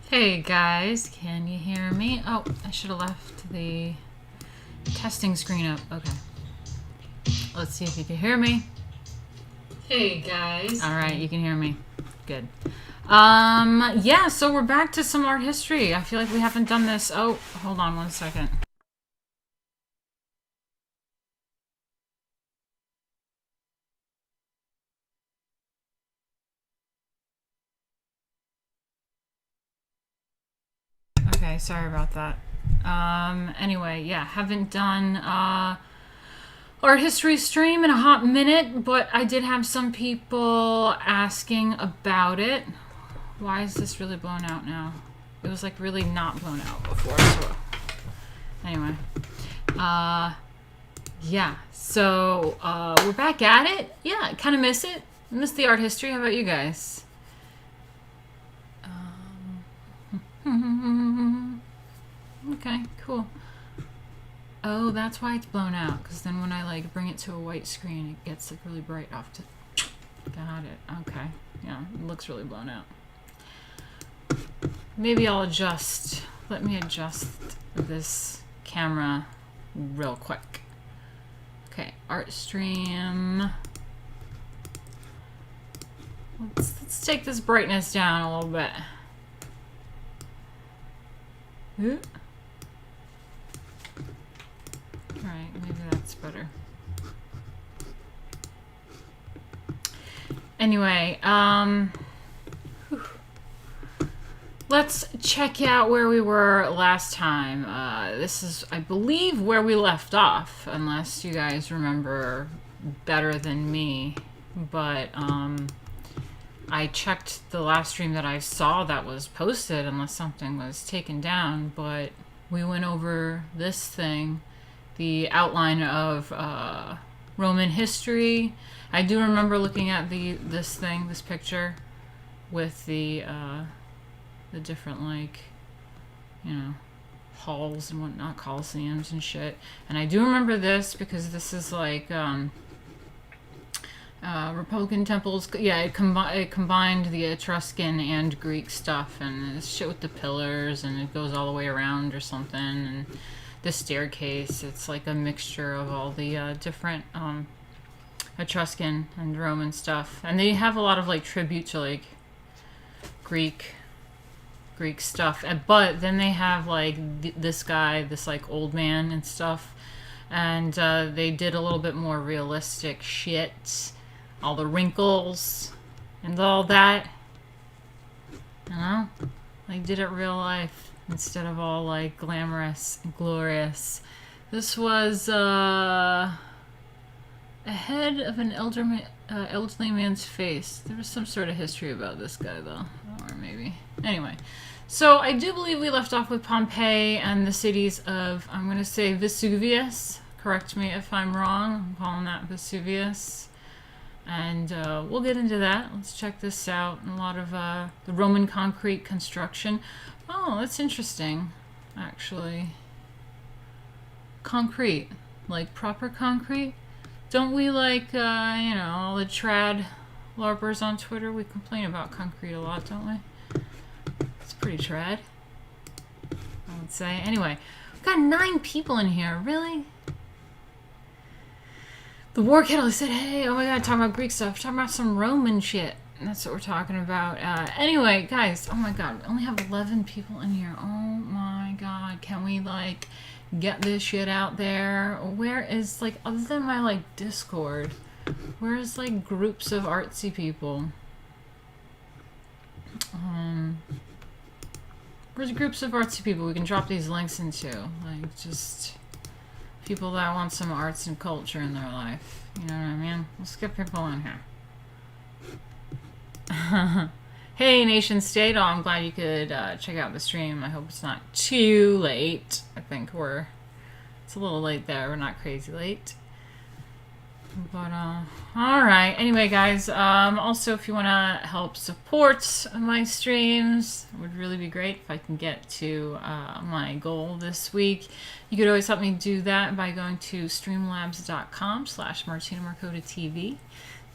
Hey guys, can you hear me? Oh, I should have left the testing screen up. Okay. Let's see if you can hear me. Hey guys. All right, you can hear me. Good. Yeah, so we're back to some art history. I feel like we haven't done this. Oh, hold on one second. Okay, sorry about that. Anyway, yeah, haven't done art history stream in a hot minute, but I did have some people asking about it. Why is this really blown out now? It was like really not blown out before. So anyway, yeah, so we're back at it. Yeah, I kind of miss it. Miss the art history. How about you guys? Okay, cool. Oh, that's why it's blown out, because then when I like bring it to a white screen, it gets like really bright off to... Got it. Okay. Yeah, it looks really blown out. maybe I'll adjust. Let me adjust this camera real quick. Okay, art stream. Let's take this brightness down a little bit. Ooh. All right, maybe that's better. Anyway, let's check out where we were last time. This is, I believe, where we left off, unless you guys remember better than me. But I checked the last stream that I saw that was posted, unless something was taken down. But we went over this thing, the outline of Roman history. I do remember looking at this picture with the different, like, you know, halls and whatnot, coliseums and shit. And I do remember this because this is like Republican temples. Yeah, it combined the Etruscan and Greek stuff, and this shit with the pillars, and it goes all the way around or something. And the staircase, it's like a mixture of all the different Etruscan and Roman stuff. And they have a lot of like tribute to like Greek stuff, but then they have like this guy, this like old man and stuff, and they did a little bit more realistic shit, all the wrinkles and all that, you know, like did it real life instead of all like glamorous and glorious. This was a head of an elderly man's face. There was some sort of history about this guy though, or maybe. Anyway, so I do believe we left off with Pompeii and the cities of, I'm going to say Vesuvius. Correct me if I'm wrong. I'm calling that Vesuvius. And we'll get into that. Let's check this out. A lot of the Roman concrete construction. Oh, that's interesting, actually. Concrete. Like proper concrete? Don't we like, you know, all the trad LARPers on Twitter? We complain about concrete a lot, don't we? It's pretty trad, I would say. Anyway, we've got 9 people in here. Really? The War Catalyst said, hey, oh my god, talking about Greek stuff. Talking about some Roman shit. That's what we're talking about. Anyway, guys, oh my god, we only have 11 people in here. Oh my god, can we, like, get this shit out there? Where is, like, other than my, like, Discord, where's, like, groups of artsy people? Where's groups of artsy people we can drop these links into? Like, just people that want some arts and culture in their life. You know what I mean? Let's get people in here. Hey, Nation State. Oh, I'm glad you could check out the stream. I hope it's not too late. I think it's a little late there. We're not crazy late. But, alright. Anyway, guys, also, if you want to help support my streams, it would really be great if I can get to my goal this week. You could always help me do that by going to streamlabs.com/Martina Markota TV.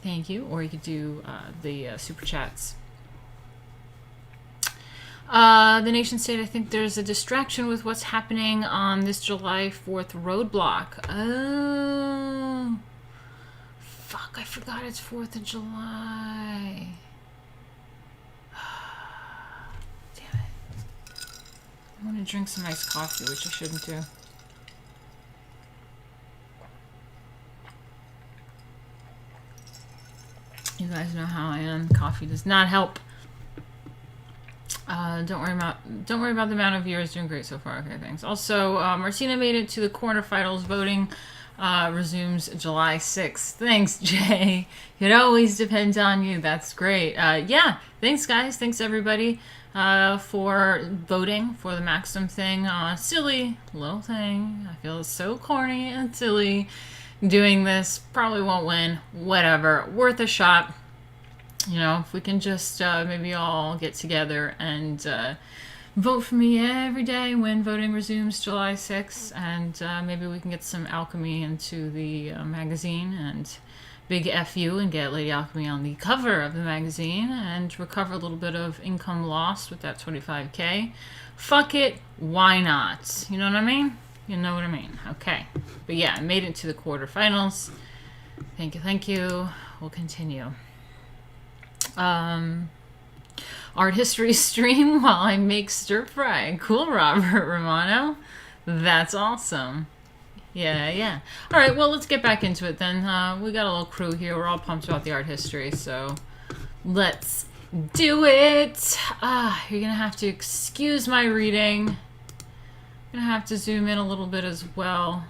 Thank you. Or you could do the super chats. The Nation State, I think there's a distraction with what's happening on this July 4th roadblock. Oh... Fuck, I forgot it's 4th of July. Damn it. I want to drink some iced coffee, which I shouldn't do. You guys know how I am. Coffee does not help. Don't worry about the amount of viewers. Doing great so far. Okay, thanks. Also, Martina made it to the quarterfinals voting. Resumes July 6th. Thanks, Jay. It always depends on you. That's great. Yeah, thanks, guys. Thanks, everybody, for voting for the Maxim thing. Silly little thing. I feel so corny and silly doing this. Probably won't win. Whatever. Worth a shot. You know, if we can just maybe all get together and vote for me every day when voting resumes July 6th, and maybe we can get some alchemy into the magazine and big FU and get Lady Alchemy on the cover of the magazine and recover a little bit of income lost with that 25K. Fuck it, why not? You know what I mean? You know what I mean. Okay. But yeah, I made it to the quarterfinals. Thank you, thank you. We'll continue. Art history stream while I make stir fry. Cool, Robert Romano. That's awesome. Yeah. All right, well, let's get back into it then. We got a little crew here. We're all pumped about the art history, so let's do it. You're going to have to excuse my reading. I'm going to have to zoom in a little bit as well.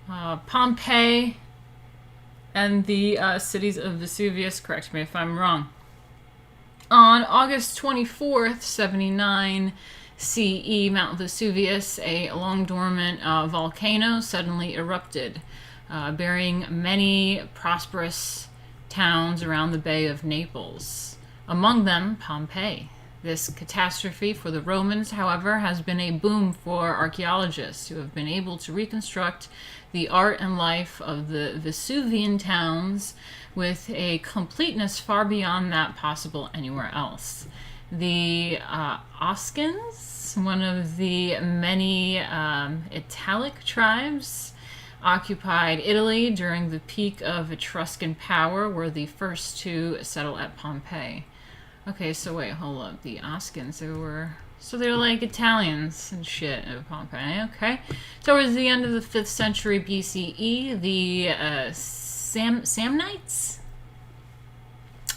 Pompeii and the cities of Vesuvius. Correct me if I'm wrong. On August 24th, 79 CE, Mount Vesuvius, a long-dormant volcano, suddenly erupted, burying many prosperous towns around the Bay of Naples, among them Pompeii. This catastrophe for the Romans, however, has been a boom for archaeologists who have been able to reconstruct the art and life of the Vesuvian towns with a completeness far beyond that possible anywhere else. The Oscans, one of the many Italic tribes, occupied Italy during the peak of Etruscan power, were the first to settle at Pompeii. Okay, so wait, hold up. The Oscans, they're like Italians and shit at Pompeii. Okay. Towards the end of the 5th century BCE, the Samnites,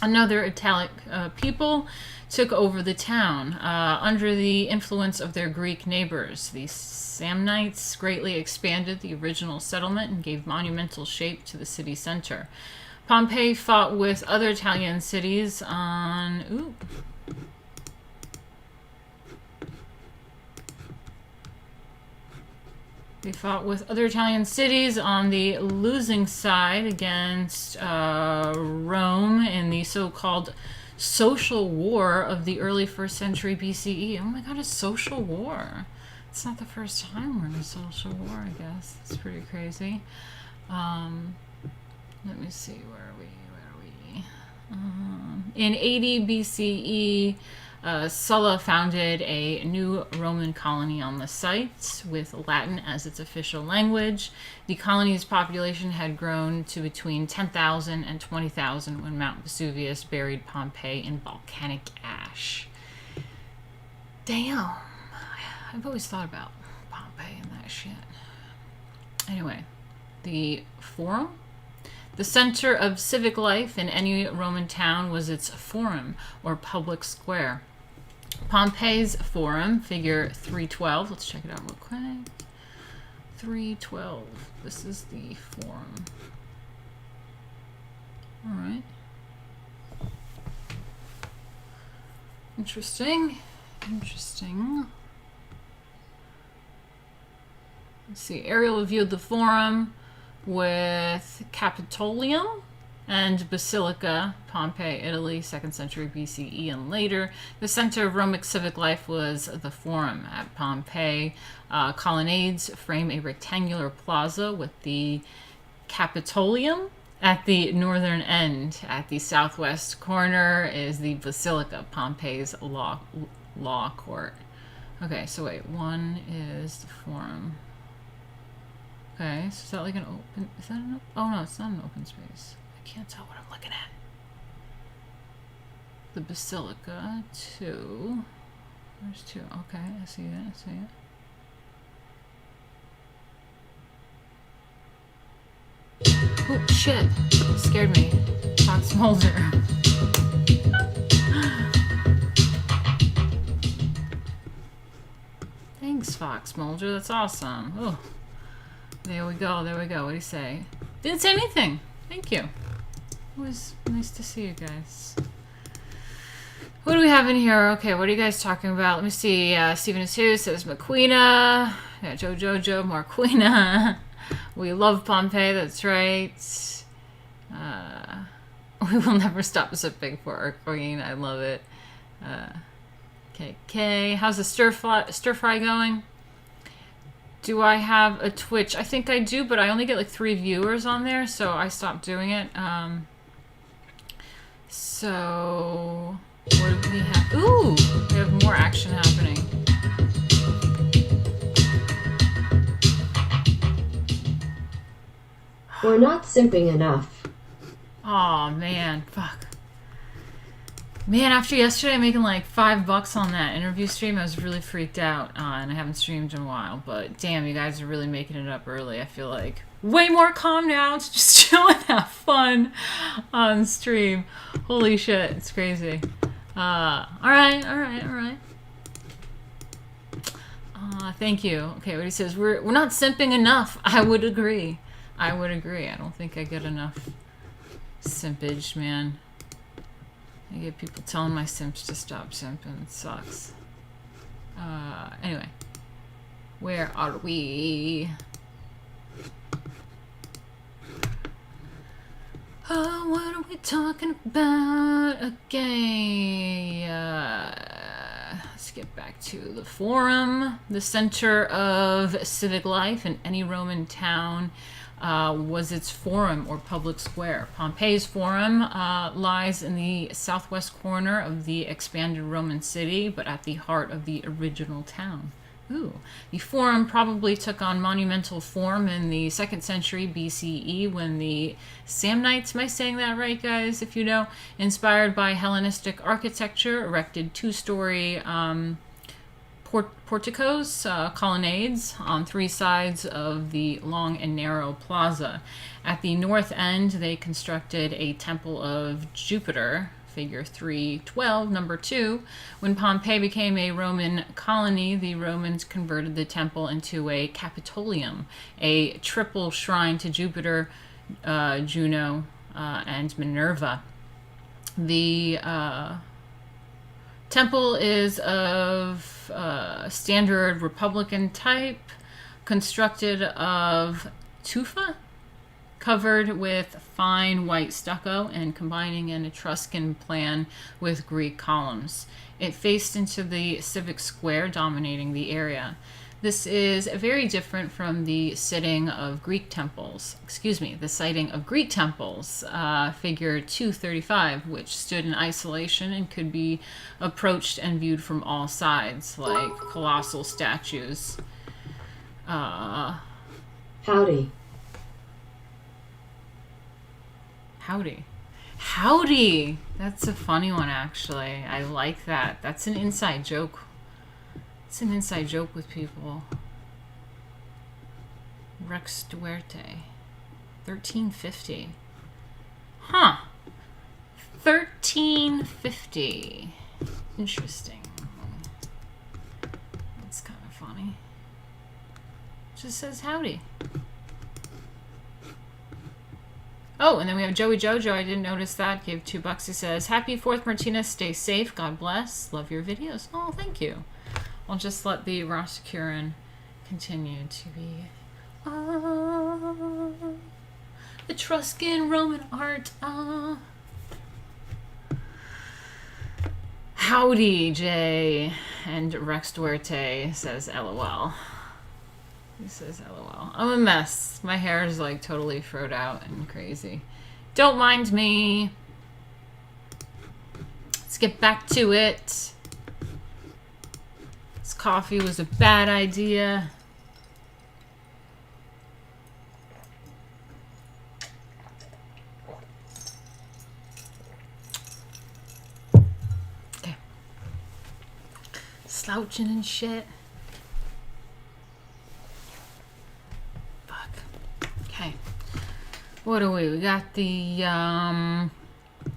another Italic people, took over the town under the influence of their Greek neighbors. The Samnites greatly expanded the original settlement and gave monumental shape to the city center. Pompeii fought with other Italian cities on... They fought with other Italian cities on the losing side against Rome in the so-called social war of the early 1st century BCE. Oh my god, a social war. It's not the first time we're in a social war, I guess. It's pretty crazy. Let me see, where are we? In 80 BCE, Sulla founded a new Roman colony on the site with Latin as its official language. The colony's population had grown to between 10,000 and 20,000 when Mount Vesuvius buried Pompeii in volcanic ash. Damn. I've always thought about Pompeii and that shit. Anyway, the Forum. The center of civic life in any Roman town was its forum, or public square. Pompeii's forum, figure 312. Let's check it out real quick. 312. This is the forum. All right. Interesting. Let's see. Aerial view of the forum with Capitolium and Basilica, Pompeii, Italy, 2nd century BCE and later. The center of Roman civic life was the Forum at Pompeii. Colonnades frame a rectangular plaza with the Capitolium at the northern end. At the southwest corner is the Basilica, Pompeii's law court. Okay, so wait, one is the Forum. Okay, so is that like an open... Is that an... Oh, no, it's not an open space. I can't tell what I'm looking at. The Basilica, 2. There's 2. Okay, I see it. Oh, shit. It scared me. Fox Mulder. Thanks, Fox Mulder. That's awesome. Oh. There we go. What do you say? Didn't say anything. Thank you. It was nice to see you guys. What do we have in here? Okay, what are you guys talking about? Let me see. Stephen is here, says McQueena. Yeah, Joe, Marquina. We love Pompeii, that's right. We will never stop sipping for our queen. I love it. KK. How's the stir fry going? Do I have a Twitch? I think I do, but I only get like 3 viewers on there, so I stopped doing it. So what do we have? Ooh, we have more action happening. We're not simping enough. Oh man, fuck. Man, after yesterday making like $5 on that interview stream, I was really freaked out, and I haven't streamed in a while. But damn, you guys are really making it up early. I feel like way more calm now to just chill and have fun on stream. Holy shit, it's crazy. All right. Thank you. Okay, what he says, we're not simping enough. I would agree. I don't think I get enough simpage, man. I get people telling my simps to stop simping. It sucks. Anyway. Where are we? Oh, what are we talking about? Okay. Let's get back to the Forum. The center of civic life in any Roman town was its forum or public square. Pompeii's Forum lies in the southwest corner of the expanded Roman city, but at the heart of the original town. Ooh. The Forum probably took on monumental form in the 2nd century BCE when the Samnites, am I saying that right, guys, if you know, inspired by Hellenistic architecture, erected 2-story porticos, colonnades on 3 sides of the long and narrow plaza. At the north end, they constructed a temple of Jupiter, figure 312, number 2. When Pompeii became a Roman colony, the Romans converted the temple into a Capitolium, a triple shrine to Jupiter, Juno, and Minerva. The temple is of standard Republican type, constructed of tufa, covered with fine white stucco and combining an Etruscan plan with Greek columns. It faced into the civic square, dominating the area. This is very different from the siting of Greek temples, the siting of Greek temples, figure 235, which stood in isolation and could be approached and viewed from all sides, like colossal statues. Howdy. Howdy! That's a funny one, actually. I like that. That's an inside joke. It's an inside joke with people. Rex Duerte. 1350. Huh. 1350. Interesting. That's kind of funny. Just says howdy. Oh, and then we have Joey Jojo. I didn't notice that. Gave $2. He says, Happy 4th, Martina. Stay safe. God bless. Love your videos. Oh, thank you. I'll just let the Rosacuran continue to be Etruscan Roman art. Howdy, Jay. And Rex Duarte says LOL. He says LOL. I'm a mess. My hair is like totally froed out and crazy. Don't mind me. Let's get back to it. This coffee was a bad idea. Okay. Slouching and shit. Okay, what do we got? The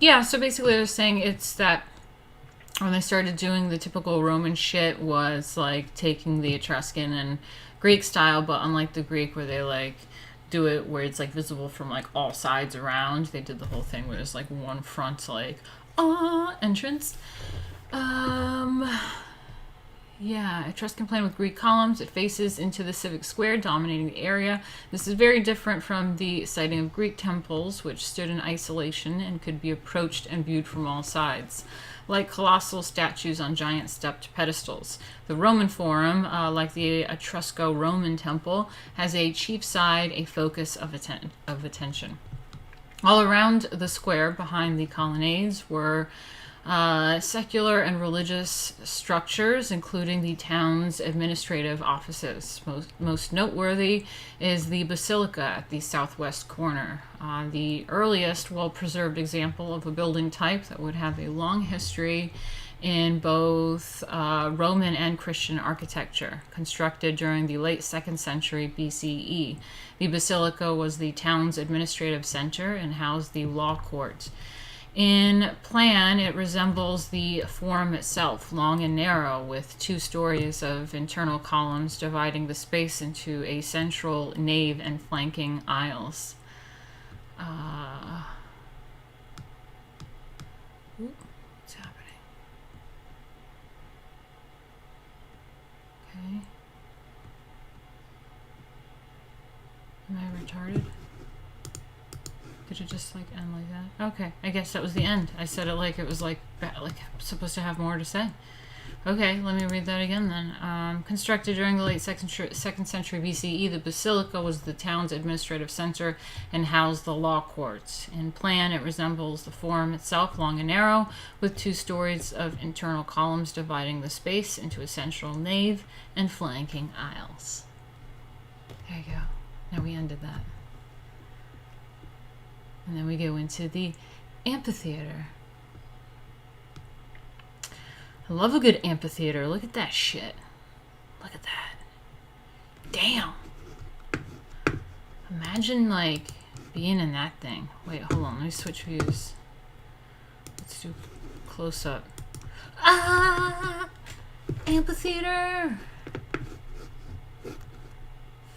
yeah, so basically they're saying it's that when they started doing the typical Roman shit was like taking the Etruscan and Greek style, but unlike the Greek where they like do it where it's like visible from like all sides around, they did the whole thing where there's like one front like entrance. Yeah, Etruscan plan with Greek columns. It faces into the civic square, dominating the area. This is very different from the siting of Greek temples, which stood in isolation and could be approached and viewed from all sides, like colossal statues on giant stepped pedestals. The Roman Forum, like the Etrusco-Roman temple, has a chief side, a focus of attention. All around the square, behind the colonnades, were secular and religious structures, including the town's administrative offices. Most noteworthy is the basilica at the southwest corner, the earliest well-preserved example of a building type that would have a long history in both Roman and Christian architecture. Constructed during the late 2nd century BCE, the basilica was the town's administrative center and housed the law court. In plan, it resembles the forum itself, long and narrow, with 2 stories of internal columns dividing the space into a central nave and flanking aisles. What's happening? Okay. Am I retarded? Did it just like end like that? Okay, I guess that was the end. I said it like it was like I'm supposed to have more to say. Okay, let me read that again then. Constructed during the late 2nd century BCE, the basilica was the town's administrative center and housed the law courts. In plan, it resembles the forum itself, long and narrow, with 2 stories of internal columns dividing the space into a central nave and flanking aisles. There you go. Now we ended that. And then we go into the amphitheater. I love a good amphitheater. Look at that shit. Look at that. Damn. Imagine, like, being in that thing. Wait, hold on. Let me switch views. Let's do close up. Ah! Amphitheater!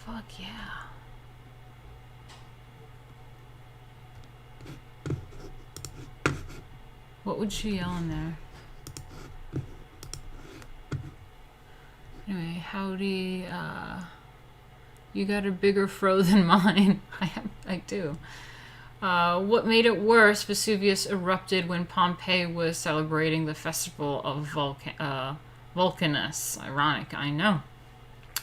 Fuck yeah. What would she yell in there? Anyway, howdy, you got a bigger fro than mine. I do. What made it worse, Vesuvius erupted when Pompeii was celebrating the festival of Vulcanus. Ironic, I know.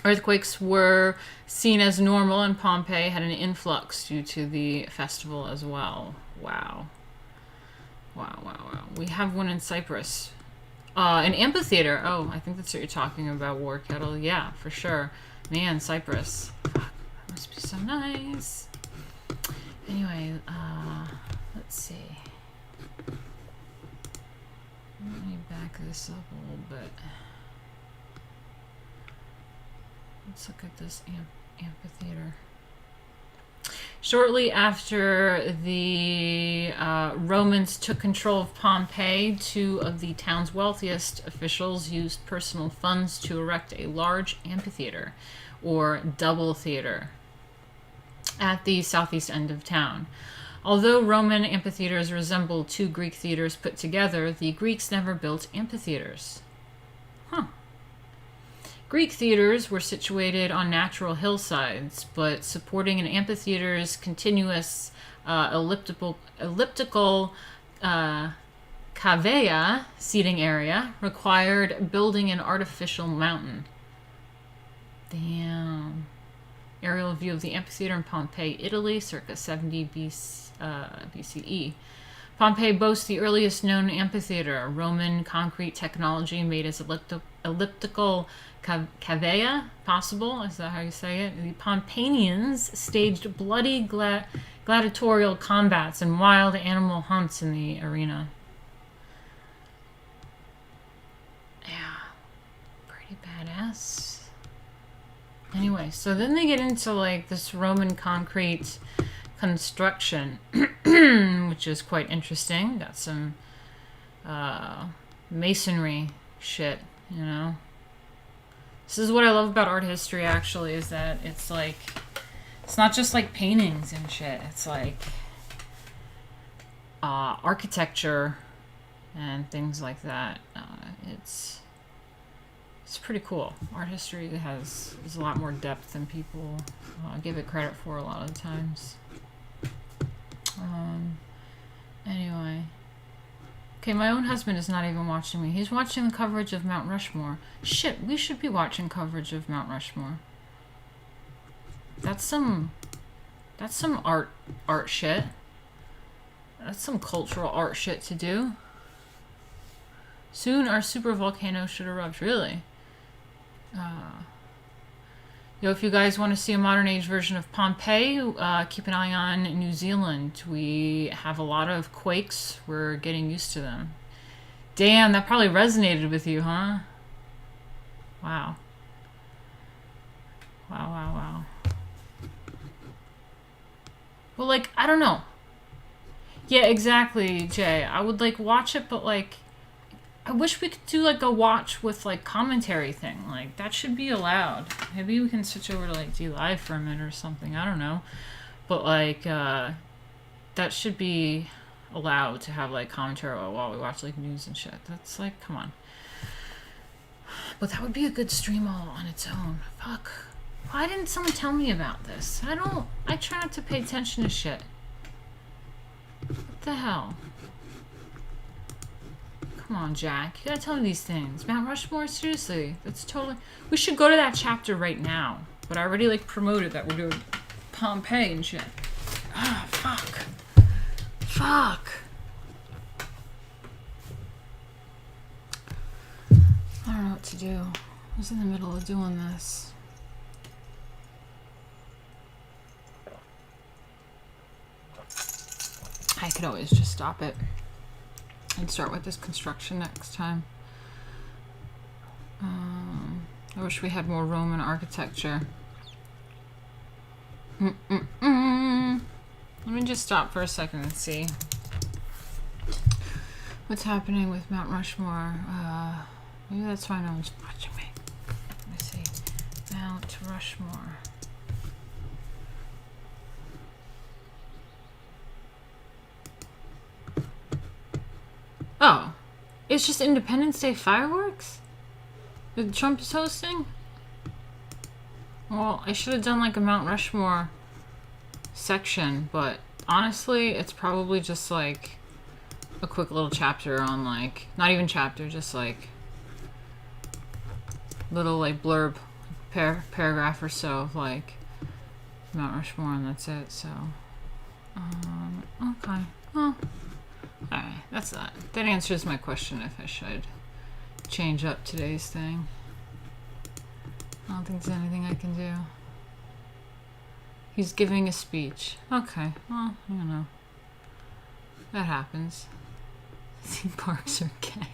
Earthquakes were seen as normal, and Pompeii had an influx due to the festival as well. Wow. Wow, wow, wow. We have one in Cyprus. An amphitheater. Oh, I think that's what you're talking about, War Kettle. Yeah, for sure. Man, Cyprus. Fuck, that must be so nice. Anyway, let's see. Let me back this up a little bit. Let's look at this amphitheater. Shortly after the Romans took control of Pompeii, 2 of the town's wealthiest officials used personal funds to erect a large amphitheater, or double theater, at the southeast end of town. Although Roman amphitheaters resembled 2 Greek theaters put together, the Greeks never built amphitheaters. Huh. Greek theaters were situated on natural hillsides, but supporting an amphitheater's continuous elliptical cavea seating area required building an artificial mountain. Damn. Aerial view of the amphitheater in Pompeii, Italy, circa 70 BCE. Pompeii boasts the earliest known amphitheater. Roman concrete technology made its elliptical cavea possible. Is that how you say it? The Pompeians staged bloody gladiatorial combats and wild animal hunts in the arena. Yeah, pretty badass. Anyway, so then they get into like this Roman concrete construction, which is quite interesting. Got some masonry shit, you know. This is what I love about art history, actually, is that it's like, it's not just like paintings and shit. It's like architecture and things like that. It's It's pretty cool. Art history is a lot more depth than people give it credit for a lot of the times. Anyway. Okay, my own husband is not even watching me. He's watching the coverage of Mount Rushmore. Shit, we should be watching coverage of Mount Rushmore. That's some art shit. That's some cultural art shit to do. Soon our supervolcano should erupt. Really? Yo, if you guys want to see a modern age version of Pompeii, keep an eye on New Zealand. We have a lot of quakes. We're getting used to them. Damn, that probably resonated with you, huh? Wow. Wow. Well, like, I don't know. Yeah, exactly, Jay. I would, like, watch it, but, like, I wish we could do, like, a watch with, like, commentary thing. Like, that should be allowed. Maybe we can switch over to, like, D-Live for a minute or something. I don't know. But, like, that should be allowed to have, like, commentary while we watch, like, news and shit. That's, like, come on. But that would be a good stream all on its own. Fuck. Why didn't someone tell me about this? I try not to pay attention to shit. What the hell? Come on, Jack. You gotta tell me these things. Mount Rushmore, seriously. That's totally... We should go to that chapter right now. But I already, like, promoted that we're doing Pompeii and shit. Ah, fuck. Fuck. I don't know what to do. I was in the middle of doing this. I could always just stop it and start with this construction next time. I wish we had more Roman architecture. Let me just stop for a second and see what's happening with Mount Rushmore. Maybe that's why no one's watching me. Let me see. Mount Rushmore. Oh, it's just Independence Day fireworks that Trump is hosting? Well, I should have done like a Mount Rushmore section, but honestly, it's probably just like a quick little chapter on like, not even chapter, just like little like blurb, paragraph or so of like Mount Rushmore, and that's it. So, okay, well. Alright, that's that. That answers my question if I should change up today's thing. I don't think there's anything I can do. He's giving a speech. Okay, well, you know. That happens. Theme parks are gay.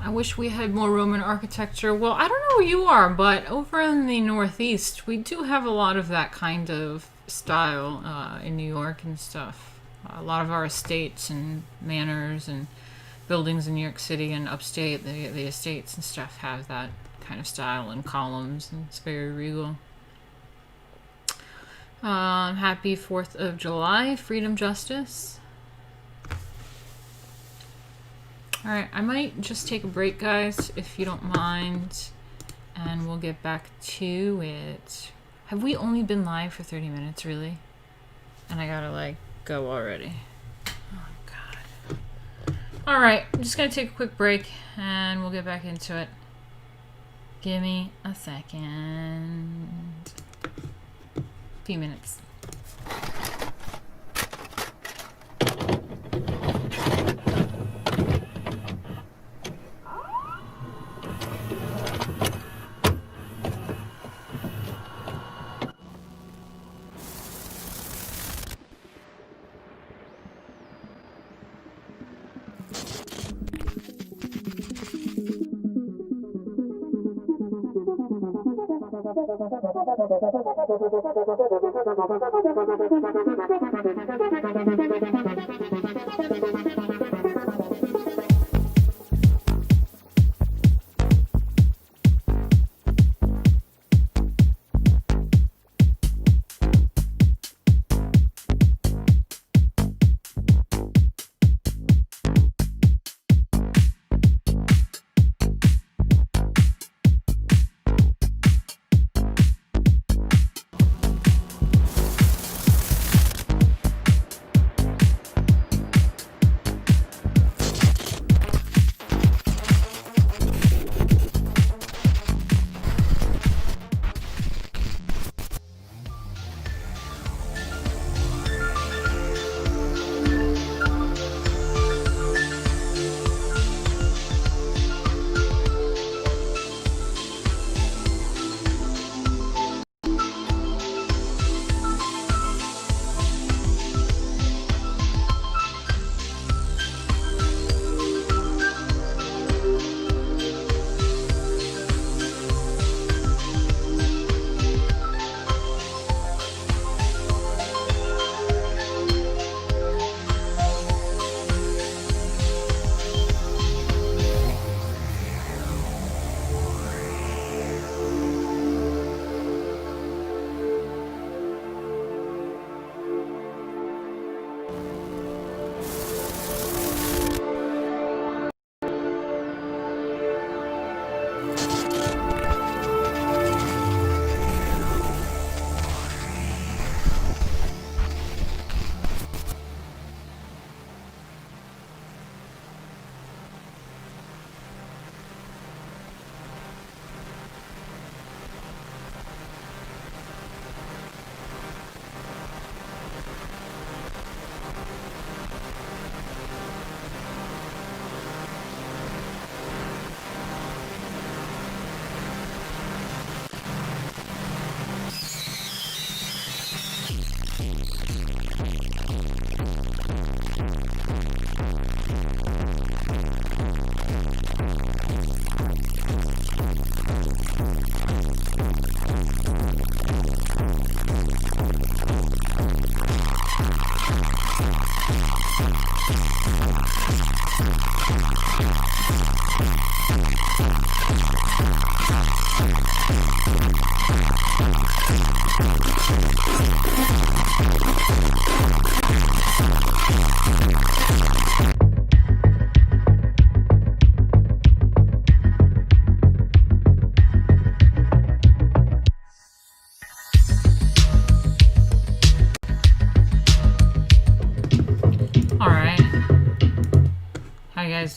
I wish we had more Roman architecture. Well, I don't know where you are, but over in the Northeast, we do have a lot of that kind of style in New York and stuff. A lot of our estates and manors and buildings in New York City and upstate, the estates and stuff have that kind of style and columns, and it's very regal. Happy 4th of July, freedom, justice. Alright, I might just take a break, guys, if you don't mind, and we'll get back to it. Have we only been live for 30 minutes, really? And I gotta, like, go already. Oh, God. Alright, I'm just gonna take a quick break, and we'll get back into it. Give me a second. Few minutes.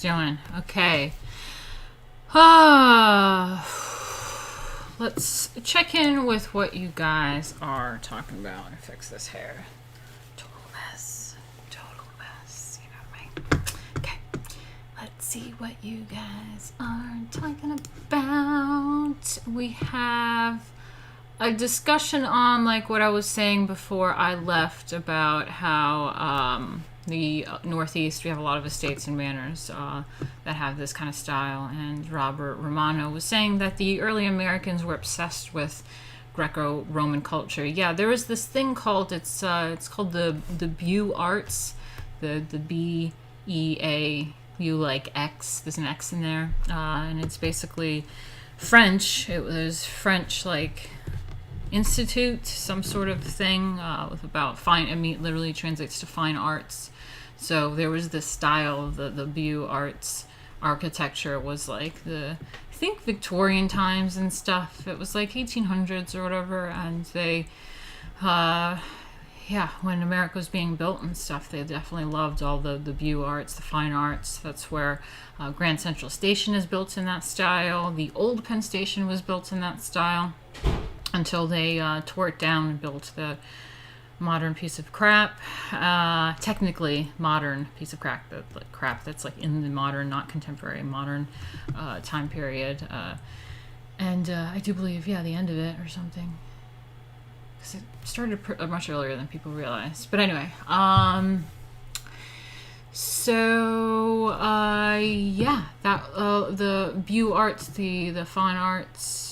Doing okay. Let's check in with what you guys are talking about and fix this hair. Total mess. You know what I mean? Okay, let's see what you guys are talking about. We have a discussion on like what I was saying before I left about how the Northeast, we have a lot of estates and manors that have this kind of style, and Robert Romano was saying that the early Americans were obsessed with Greco-Roman culture. Yeah, there was this thing called, it's called the Beaux Arts, the B-E-A-U, like X, there's an X in there, and it's basically French. It was French, like, institute, some sort of thing with about fine, I mean, it literally translates to fine arts. So there was this style of the Beaux Arts architecture was like I think Victorian times and stuff. It was like 1800s or whatever, and they, when America was being built and stuff, they definitely loved all the Beaux Arts, the fine arts. That's where Grand Central Station is built in that style. The old Penn Station was built in that style until they tore it down and built the modern piece of crap, technically modern piece of crap that's like in the modern, not contemporary, modern time period, and I do believe, the end of it or something, because it started much earlier than people realize. But anyway, the Beaux Arts, the fine arts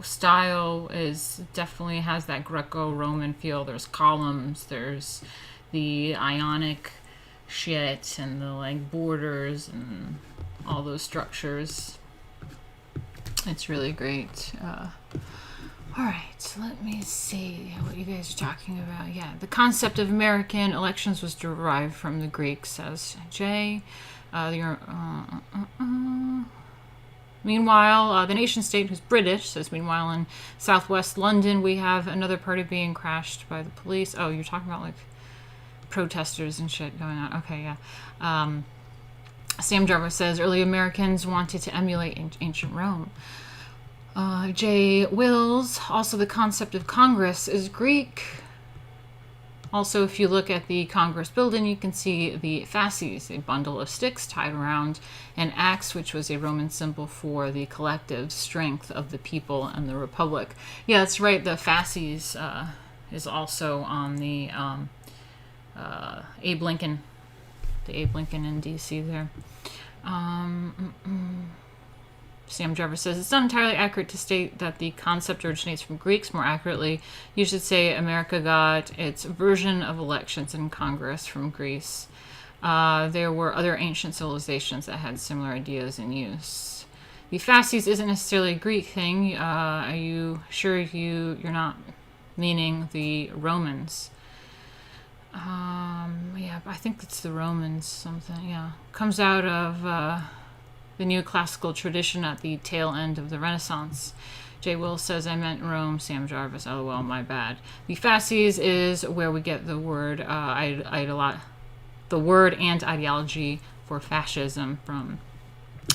style is definitely has that Greco-Roman feel. There's columns, there's the Ionic shit, and the like borders and all those structures. It's really great. All right, let me see what you guys are talking about. Yeah, the concept of American elections was derived from the Greeks, says Jay. Meanwhile, the nation state, who's British, says, meanwhile, in southwest London, we have another party being crashed by the police. Oh, you're talking about, like, protesters and shit going on. Okay, yeah. Sam Jarvis says, early Americans wanted to emulate ancient Rome. Jay Wills, also the concept of Congress is Greek. Also, if you look at the Congress building, you can see the fasces, a bundle of sticks tied around an axe, which was a Roman symbol for the collective strength of the people and the republic. Yeah, that's right. The fasces is also on the Abe Lincoln, in D.C. there. Sam Jarvis says, it's not entirely accurate to state that the concept originates from Greeks. More accurately, you should say America got its version of elections in Congress from Greece. There were other ancient civilizations that had similar ideas in use. The fasces isn't necessarily a Greek thing. Are you sure you're not meaning the Romans? I think it's the Romans something, yeah. Comes out of the neoclassical tradition at the tail end of the Renaissance. Jay Will says, I meant Rome. Sam Jarvis, LOL, my bad. The fasces is where we get the word the word and ideology for fascism from.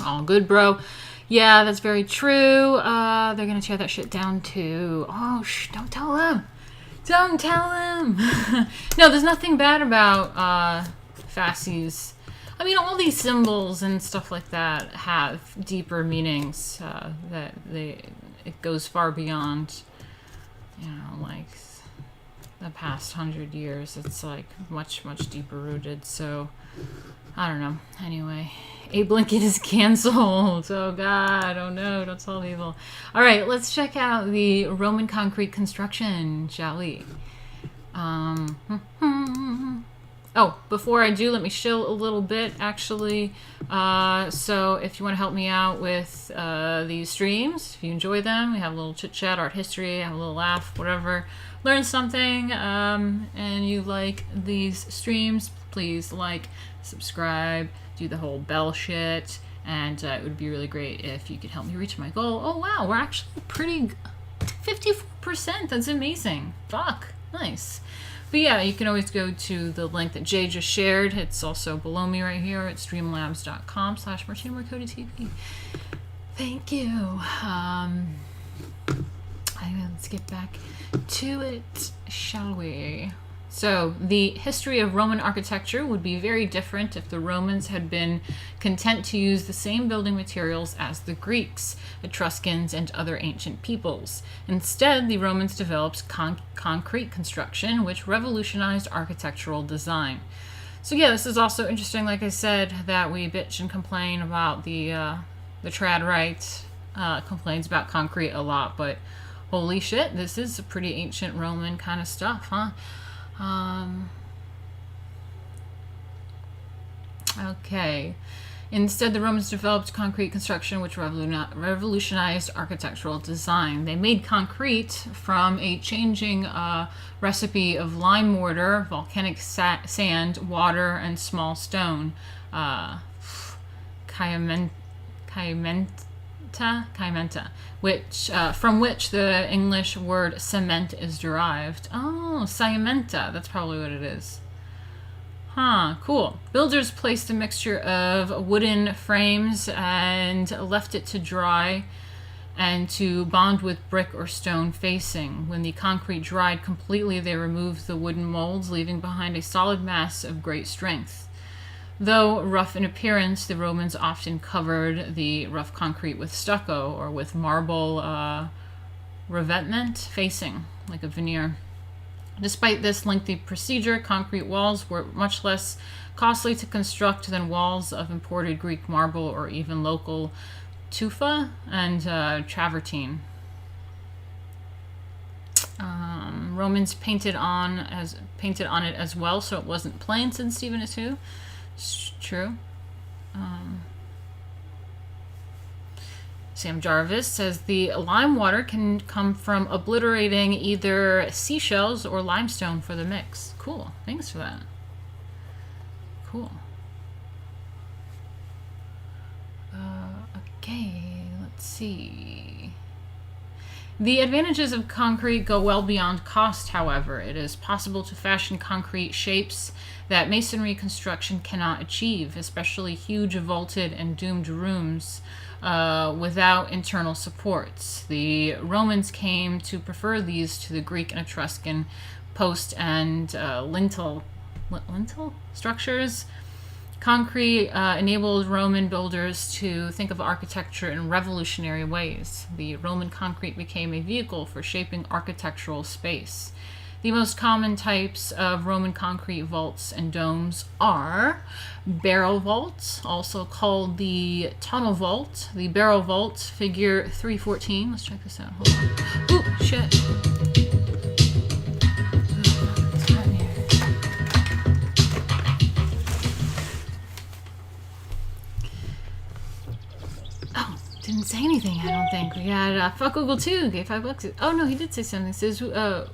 All good, bro. Yeah, that's very true. They're gonna tear that shit down too. Oh, don't tell them. Don't tell them. No, there's nothing bad about fasces. I mean, all these symbols and stuff like that have deeper meanings it goes far beyond, like the past 100 years. It's like much, much deeper rooted. So, I don't know. Anyway, Abe Lincoln is canceled. Oh, God. Oh, no. Don't tell people. All right, let's check out the Roman concrete construction, shall we? Oh, before I do, let me shill a little bit, actually. So if you want to help me out with these streams, if you enjoy them, we have a little chit-chat, art history, have a little laugh, whatever, learn something, and you like these streams, please like, subscribe, do the whole bell shit, and it would be really great if you could help me reach my goal. Oh, wow, we're actually pretty... 54%, that's amazing. Fuck, nice. But yeah, you can always go to the link that Jay just shared. It's also below me right here at streamlabs.com/Martina Markota TV. Thank you. Let's get back to it, shall we? So, the history of Roman architecture would be very different if the Romans had been content to use the same building materials as the Greeks, Etruscans, and other ancient peoples. Instead, the Romans developed concrete construction, which revolutionized architectural design. So yeah, this is also interesting, like I said, that we bitch and complain about the trad right, complains about concrete a lot, but holy shit, this is a pretty ancient Roman kind of stuff, huh? Okay. Instead, the Romans developed concrete construction, which revolutionized architectural design. They made concrete from a changing recipe of lime mortar, volcanic sand, water, and small stone. Caimenta, which from which the English word cement is derived. Oh, ciamenta, that's probably what it is. Huh, cool. Builders placed a mixture of wooden frames and left it to dry and to bond with brick or stone facing. When the concrete dried completely, they removed the wooden molds, leaving behind a solid mass of great strength. Though rough in appearance, the Romans often covered the rough concrete with stucco or with marble revetment facing, like a veneer. Despite this lengthy procedure, concrete walls were much less costly to construct than walls of imported Greek marble or even local tufa and travertine. Romans painted on it as well, so it wasn't plain, said Stephen too. It's true. Sam Jarvis says the lime water can come from obliterating either seashells or limestone for the mix. Cool. Thanks for that. Cool. Okay, let's see. The advantages of concrete go well beyond cost, however. It is possible to fashion concrete shapes that masonry construction cannot achieve, especially huge vaulted and domed rooms without internal supports. The Romans came to prefer these to the Greek and Etruscan post and lintel structures. Concrete enabled Roman builders to think of architecture in revolutionary ways. The Roman concrete became a vehicle for shaping architectural space. The most common types of Roman concrete vaults and domes are barrel vaults, also called the tunnel vault. The barrel vault, figure 314. Let's check this out. Hold on. Ooh, shit. Didn't say anything, I don't think. We had Fuck Google 2, gave $5. Oh no, he did say something. He says,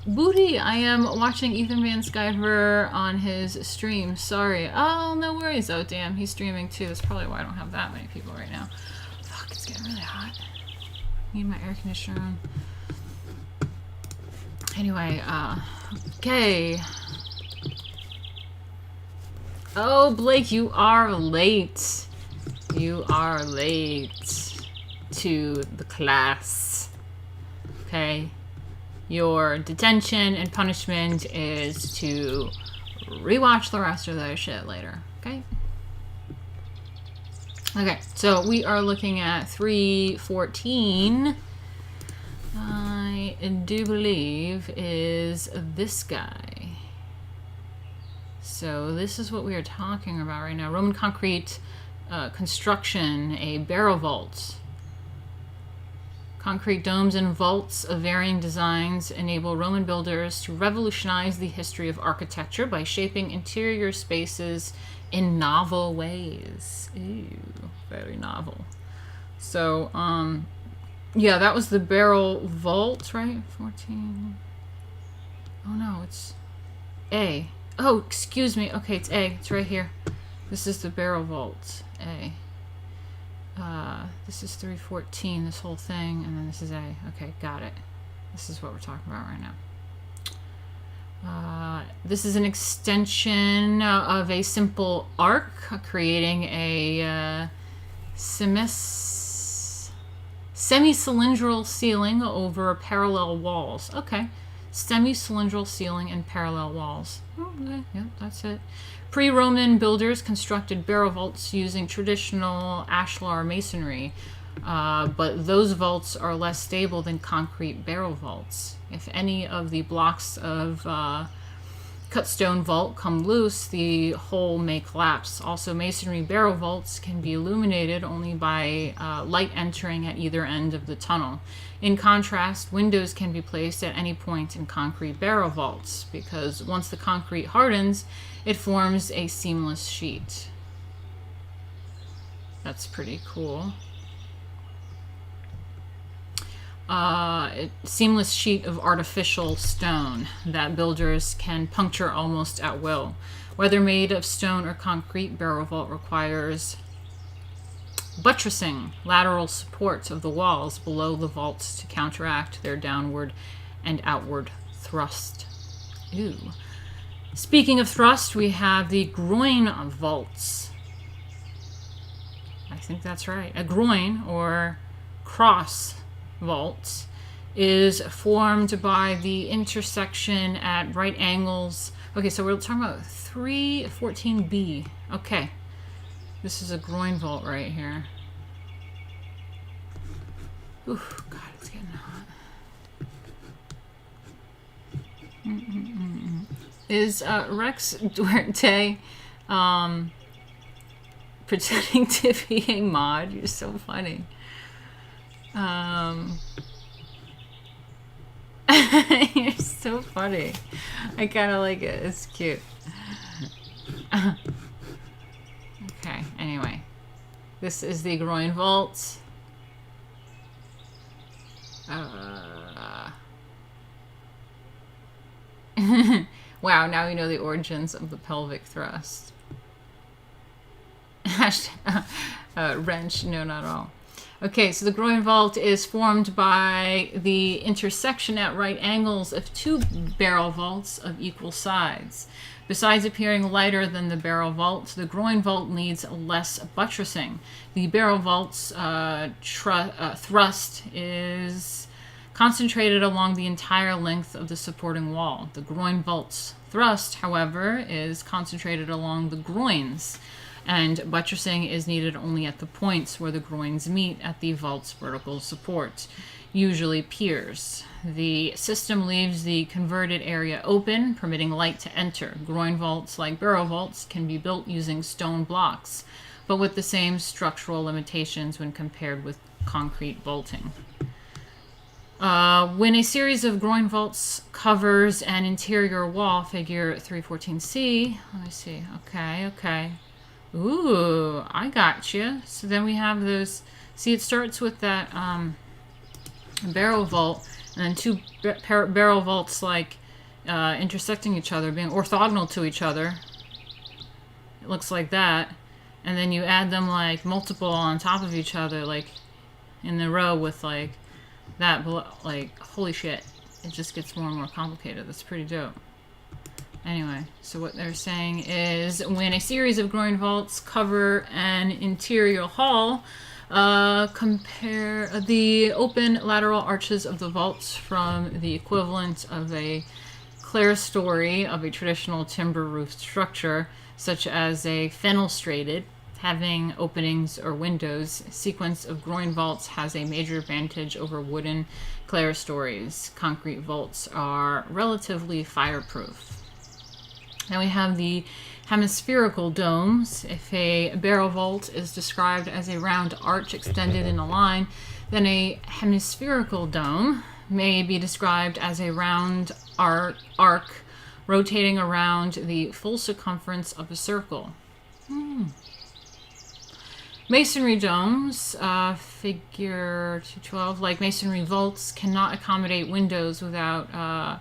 Booty, I am watching Ethan Van Sciver on his stream. Sorry. Oh, no worries. Oh, damn, he's streaming too. That's probably why I don't have that many people right now. Fuck, it's getting really hot. Need my air conditioner on. Anyway, okay. Oh, Blake, you are late. You are late to the class. Okay? Your detention and punishment is to rewatch the rest of that shit later. Okay? Okay, so we are looking at 314. I do believe is this guy. So this is what we are talking about right now. Roman concrete construction, a barrel vault. Concrete domes and vaults of varying designs enable Roman builders to revolutionize the history of architecture by shaping interior spaces in novel ways. Ooh, very novel. So, yeah, that was the barrel vault, right? 14. Oh no, it's A. Oh, excuse me. Okay, it's A. It's right here. This is the barrel vault. A. This is 314, this whole thing, and then this is A. Okay, got it. This is what we're talking about right now. This is an extension of a simple arc, creating a semi-cylindrical ceiling over parallel walls. Okay, semi-cylindrical ceiling and parallel walls. Okay, yeah, that's it. Pre-Roman builders constructed barrel vaults using traditional ashlar masonry, but those vaults are less stable than concrete barrel vaults. If any of the blocks of cut stone vault come loose, the whole may collapse. Also, masonry barrel vaults can be illuminated only by light entering at either end of the tunnel. In contrast, windows can be placed at any point in concrete barrel vaults, because once the concrete hardens, it forms a seamless sheet. That's pretty cool. Seamless sheet of artificial stone that builders can puncture almost at will. Whether made of stone or concrete, barrel vault requires buttressing lateral supports of the walls below the vaults to counteract their downward and outward thrust. Ooh. Speaking of thrust, we have the groin vaults. I think that's right. A groin, or cross vault, is formed by the intersection at right angles. Okay, so we're talking about 314b. Okay. This is a groin vault right here. Ooh, God, it's getting hot. Is Rex Duarte pretending to be a mod? You're so funny. You're so funny. I kind of like it. It's cute. Okay, anyway. This is the groin vault. Wow, now we know the origins of the pelvic thrust. Wrench, no, not all. Okay, so the groin vault is formed by the intersection at right angles of two barrel vaults of equal size. Besides appearing lighter than the barrel vault, the groin vault needs less buttressing. The barrel vault's thrust is concentrated along the entire length of the supporting wall. The groin vault's thrust, however, is concentrated along the groins, and buttressing is needed only at the points where the groins meet at the vault's vertical support, usually piers. The system leaves the converted area open, permitting light to enter. Groin vaults, like barrel vaults, can be built using stone blocks, but with the same structural limitations when compared with concrete vaulting. When a series of groin vaults covers an interior wall, figure 314c, let me see, okay. Ooh, I got you. So then we have those, see, it starts with that barrel vault, and then two barrel vaults like intersecting each other, being orthogonal to each other. It looks like that. And then you add them like multiple on top of each other, like in the row with like that, like, holy shit, it just gets more and more complicated. That's pretty dope. Anyway, so what they're saying is when a series of groin vaults cover an interior hall, compare the open lateral arches of the vaults from the equivalent of a clerestory of a traditional timber roofed structure, such as a fenestrated, having openings or windows. Sequence of groin vaults has a major advantage over wooden clerestories. Concrete vaults are relatively fireproof. Then we have the hemispherical domes. If a barrel vault is described as a round arch extended in a line, then a hemispherical dome may be described as a round arc rotating around the full circumference of a circle. Masonry domes, figure 212, like masonry vaults, cannot accommodate windows without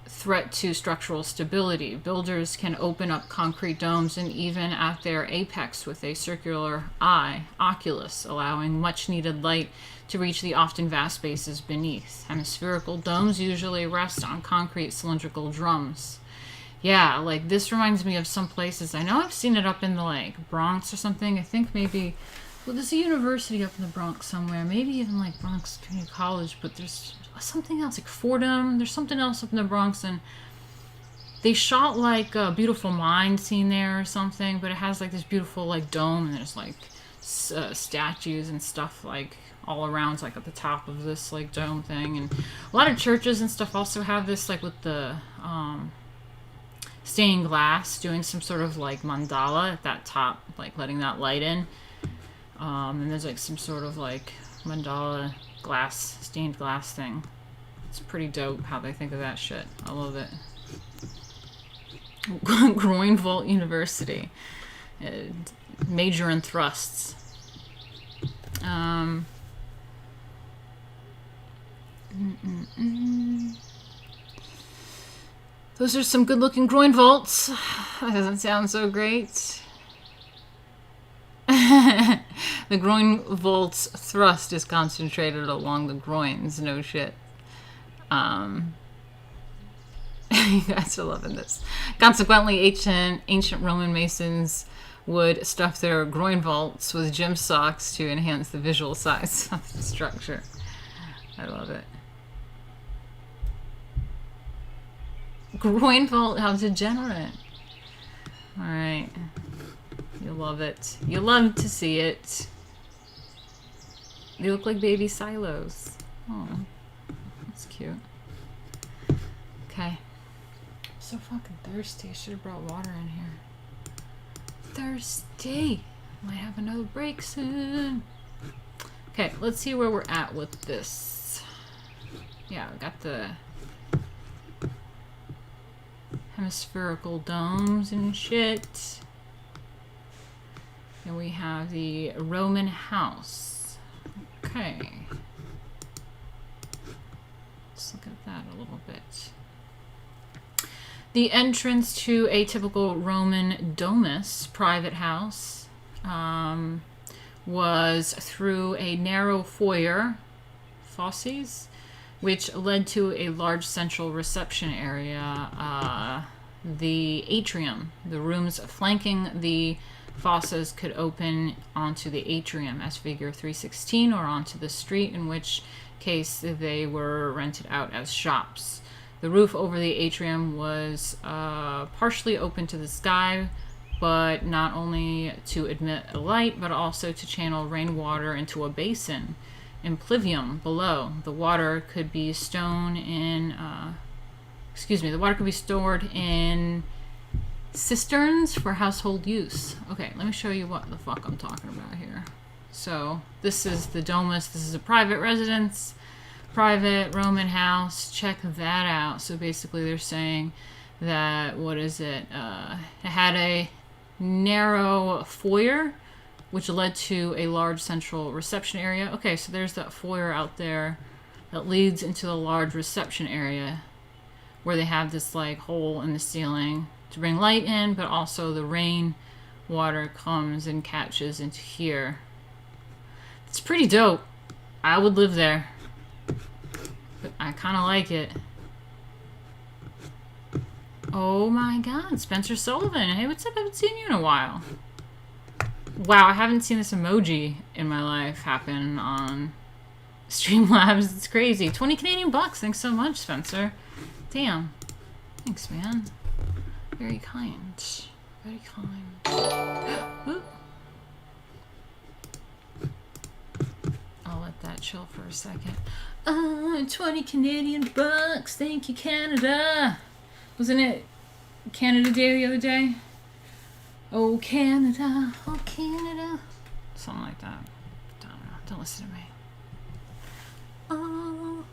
threat to structural stability. Builders can open up concrete domes and even at their apex with a circular oculus, allowing much needed light to reach the often vast spaces beneath. Hemispherical domes usually rest on concrete cylindrical drums. Yeah, like this reminds me of some places. I know I've seen it up in the like Bronx or something. I think maybe, well, there's a university up in the Bronx somewhere. Maybe even like Bronx Community College, but there's something else like Fordham. There's something else up in the Bronx, and they shot like a Beautiful Mind scene there or something. But it has like this beautiful like dome, and there's like statues and stuff like all around, like at the top of this like dome thing. And a lot of churches and stuff also have this, like with the stained glass, doing some sort of like mandala at that top, like letting that light in. And there's like some sort of like mandala glass, stained glass thing. It's pretty dope how they think of that shit. I love it. Groin Vault University. Major in thrusts. Those are some good-looking groin vaults. That doesn't sound so great. The groin vault's thrust is concentrated along the groins. No shit. You guys are loving this. Consequently, ancient Roman masons would stuff their groin vaults with gym socks to enhance the visual size of the structure. I love it. Groin vault, how degenerate. Alright. You love it. You love to see it. They look like baby silos. Oh, that's cute. Okay. I'm so fucking thirsty. I should have brought water in here. Thirsty. Might have another break soon. Okay, let's see where we're at with this. Yeah, we got the hemispherical domes and shit. And we have the Roman house. Okay. Let's look at that a little bit. The entrance to a typical Roman domus, private house, was through a narrow foyer, fosses, which led to a large central reception area. The atrium, the rooms flanking the fosses could open onto the atrium as figure 316 or onto the street, in which case they were rented out as shops. The roof over the atrium was partially open to the sky, but not only to admit a light, but also to channel rainwater into a basin. Impluvium below. The water could be stored in cisterns for household use. Okay, let me show you what the fuck I'm talking about here. So this is the domus. This is a private residence, private Roman house. Check that out. So basically they're saying that, what is it? It had a narrow foyer which led to a large central reception area. Okay, so there's that foyer out there that leads into the large reception area where they have this like hole in the ceiling to bring light in, but also the rain water comes and catches into here. It's pretty dope. I would live there, but I kind of like it. Oh my god, Spencer Sullivan. Hey, what's up? I haven't seen you in a while. Wow, I haven't seen this emoji in my life happen on Streamlabs. It's crazy. 20 Canadian bucks. Thanks so much, Spencer. Damn. Thanks, man. Very kind. Very kind. Ooh. I'll let that chill for a second. 20 Canadian bucks. Thank you, Canada. Wasn't it Canada Day the other day? Oh, Canada, oh, Canada. Something like that. Don't know. Don't listen to me. Oh.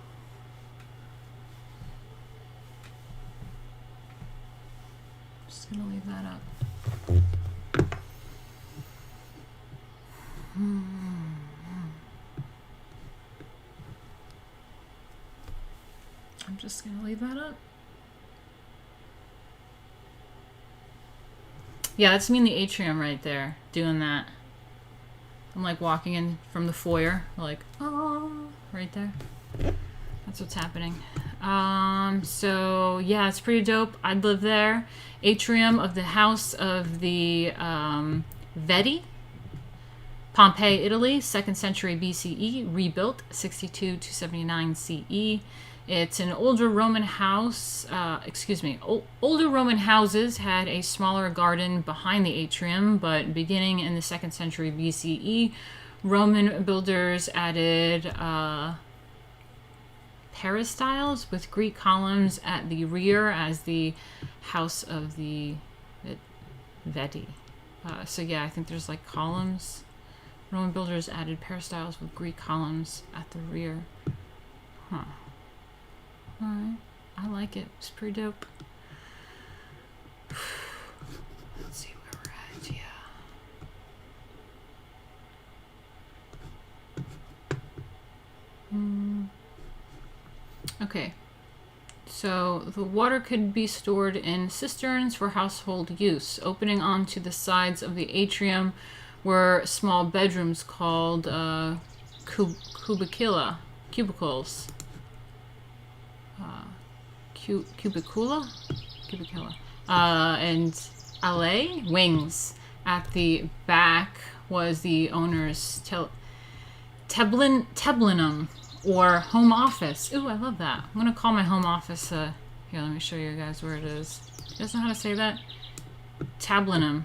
Just gonna leave that up. I'm just gonna leave that up. Yeah, that's me in the atrium right there, doing that. I'm like walking in from the foyer, like, oh, right there. That's what's happening. So yeah, it's pretty dope. I'd live there. Atrium of the House of the Vedi, Pompeii, Italy, 2nd century BCE, rebuilt 62 to 79 CE. It's an older Roman house, older Roman houses had a smaller garden behind the atrium, but beginning in the 2nd century BCE, Roman builders added peristyles with Greek columns at the rear as the House of the Vedi. So yeah, I think there's like columns. Roman builders added peristyles with Greek columns at the rear. Huh. Alright. I like it. It's pretty dope. Let's see where we're at. Yeah. Okay. So the water could be stored in cisterns for household use. Opening onto the sides of the atrium were small bedrooms called cubicula. And alley wings. At the back was the owner's tablinum, or home office. Ooh, I love that. I'm gonna call my home office. Here, let me show you guys where it is. You guys know how to say that? Tablinum.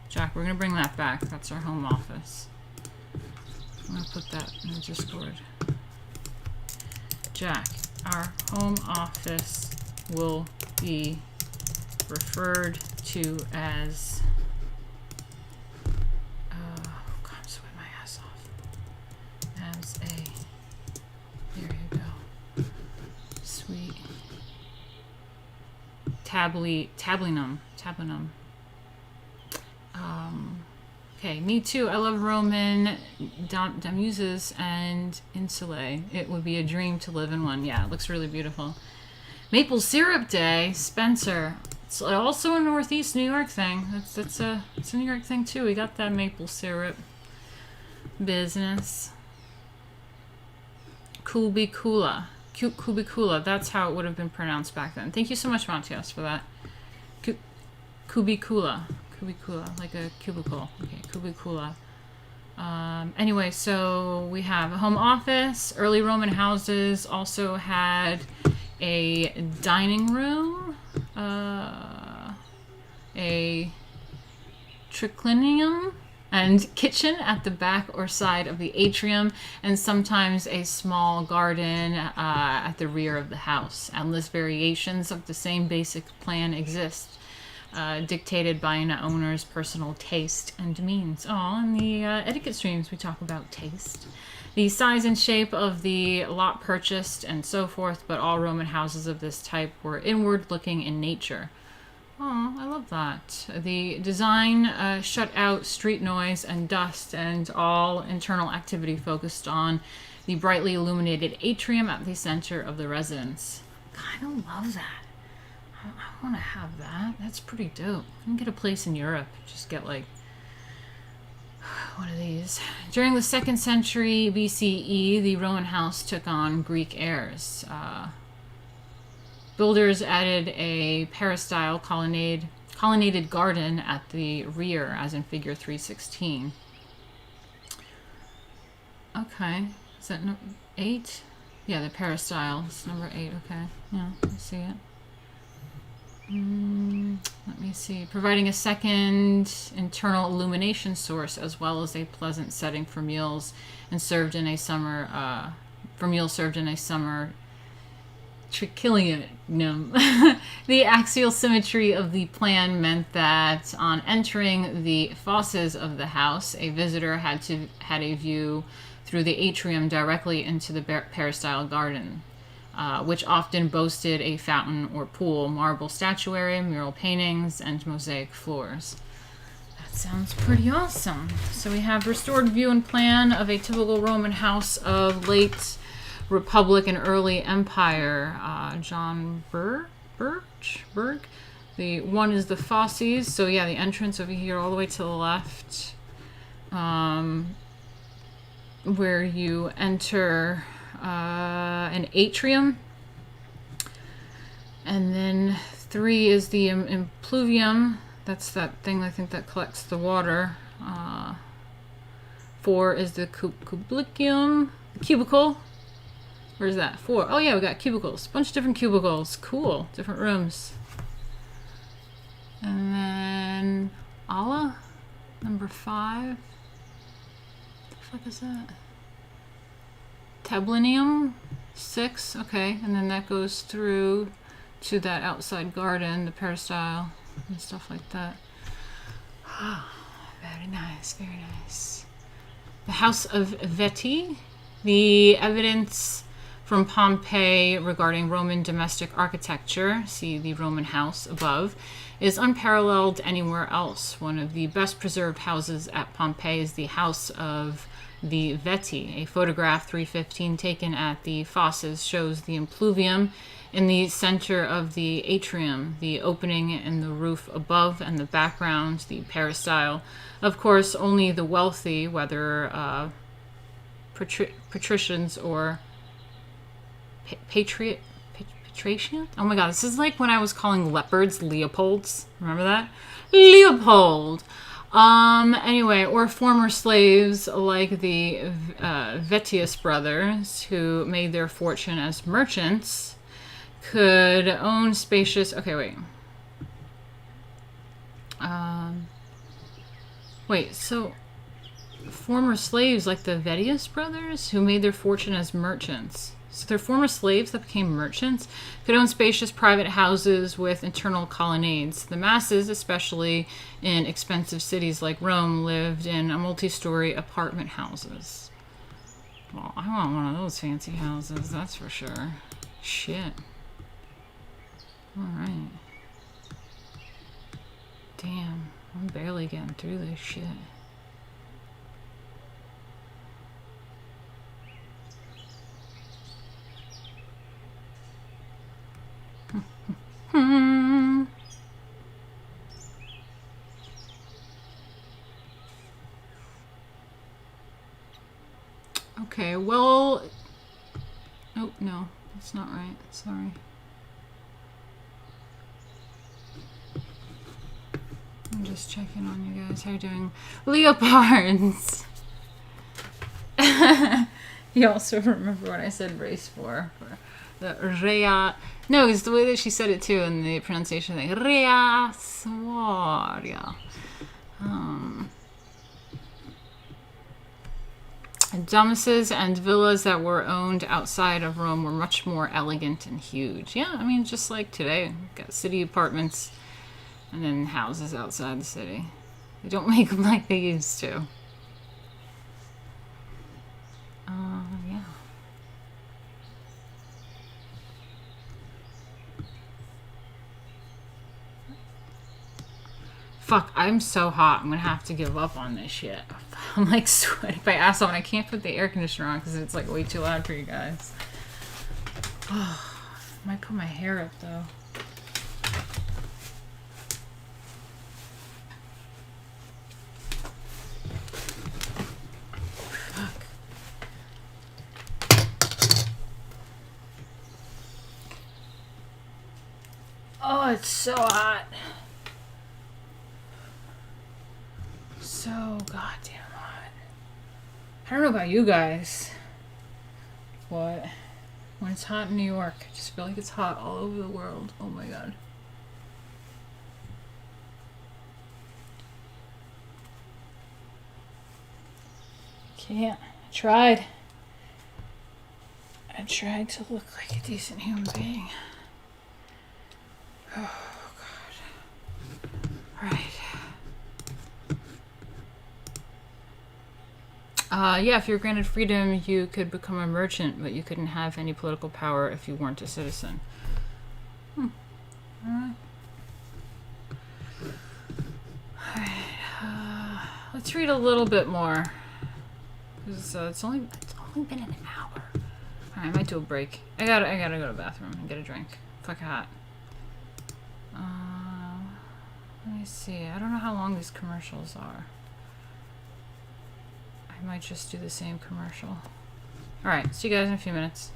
Jack, we're gonna bring that back. That's our home office. I'm gonna put that in the Discord. Jack, our home office will be referred to as God, I'm sweating my ass off. As a, there you go. Sweet. Tablinum. Okay, me too. I love Roman damuses and insulae. It would be a dream to live in one. Yeah, it looks really beautiful. Maple Syrup Day, Spencer. It's also a Northeast New York thing. It's a New York thing too. We got that maple syrup business. Cubicula. That's how it would have been pronounced back then. Thank you so much, Montios, for that. Cubicula, like a cubicle. Okay, cubicula. Anyway, so we have a home office. Early Roman houses also had a dining room, a triclinium, and kitchen at the back or side of the atrium, and sometimes a small garden at the rear of the house. Endless variations of the same basic plan exist, dictated by an owner's personal taste and means. In the etiquette streams we talk about taste. The size and shape of the lot purchased and so forth, but all Roman houses of this type were inward-looking in nature. Oh, I love that. The design shut out street noise and dust, and all internal activity focused on the brightly illuminated atrium at the center of the residence. Kind of love that. I want to have that. That's pretty dope. I can get a place in Europe. Just get like one of these. During the 2nd century BCE, the Roman house took on Greek airs. Builders added a peristyle colonnaded garden at the rear, as in figure 316. Okay, is that 8? Yeah, the peristyle is number 8. Okay, yeah, I see it. Let me see. Providing a second internal illumination source, as well as a pleasant setting for meals served in a summer Triclinium. The axial symmetry of the plan meant that on entering the fosses of the house, a visitor had a view through the atrium directly into the peristyle garden, which often boasted a fountain or pool, marble statuary, mural paintings, and mosaic floors. That sounds pretty awesome. So we have restored view and plan of a typical Roman house of late Republic and early Empire. John Berg. The one is the fosses. So yeah, the entrance over here all the way to the left, where you enter an atrium. And then 3 is the impluvium. That's that thing I think that collects the water. 4 is the cubicle. Where's that? 4. Oh yeah, we got cubicles. Bunch of different cubicles. Cool. Different rooms. And then Allah, number 5. What the fuck is that? Tablinium, 6. Okay, and then that goes through to that outside garden, the peristyle, and stuff like that. Oh, very nice, very nice. The House of Veti. The evidence from Pompeii regarding Roman domestic architecture, see the Roman house above, is unparalleled anywhere else. One of the best preserved houses at Pompeii is the House of the Veti. A photograph 315 taken at the fosses shows the impluvium in the center of the atrium, the opening in the roof above, and the background, the peristyle. Of course, only the wealthy, whether patricians or patrician? Oh my god, this is like when I was calling leopards Leopolds. Remember that? Leopold! Anyway, or former slaves like the Vesuvius brothers, who made their fortune as merchants, could own spacious... Okay, wait. Wait, so... Former slaves like the Vesuvius brothers, who made their fortune as merchants. So they're former slaves that became merchants, could own spacious private houses with internal colonnades. The masses, especially in expensive cities like Rome, lived in multi-story apartment houses. Well, I want one of those fancy houses, that's for sure. Shit. Alright. Damn, I'm barely getting through this shit. Okay, well... Oh, no, that's not right. Sorry. I'm just checking on you guys. How you doing? Leopards! You also remember what I said race for the Rea... No, it's the way that she said it too in the pronunciation thing. Rea Swaria. Domuses and villas that were owned outside of Rome were much more elegant and huge. Yeah, I mean, just like today. We've got city apartments and then houses outside the city. They don't make them like they used to. Yeah. Fuck, I'm so hot. I'm gonna have to give up on this shit. I'm like sweating my ass off and I can't put the air conditioner on because it's like way too loud for you guys. Oh, might put my hair up though. Fuck. Oh, it's so hot. So goddamn hot. I don't know about you guys, but when it's hot in New York, I just feel like it's hot all over the world. Oh my god. Can't. I tried. I I tried to look like a decent human being. Oh, God. All right. Yeah, if you were granted freedom, you could become a merchant, but you couldn't have any political power if you weren't a citizen. All right. All right. Let's read a little bit more. It's only been an hour. All right, I might do a break. I gotta go to the bathroom and get a drink. Fuck hot. Let me see. I don't know how long these commercials are. I might just do the same commercial. All right, see you guys in a few minutes.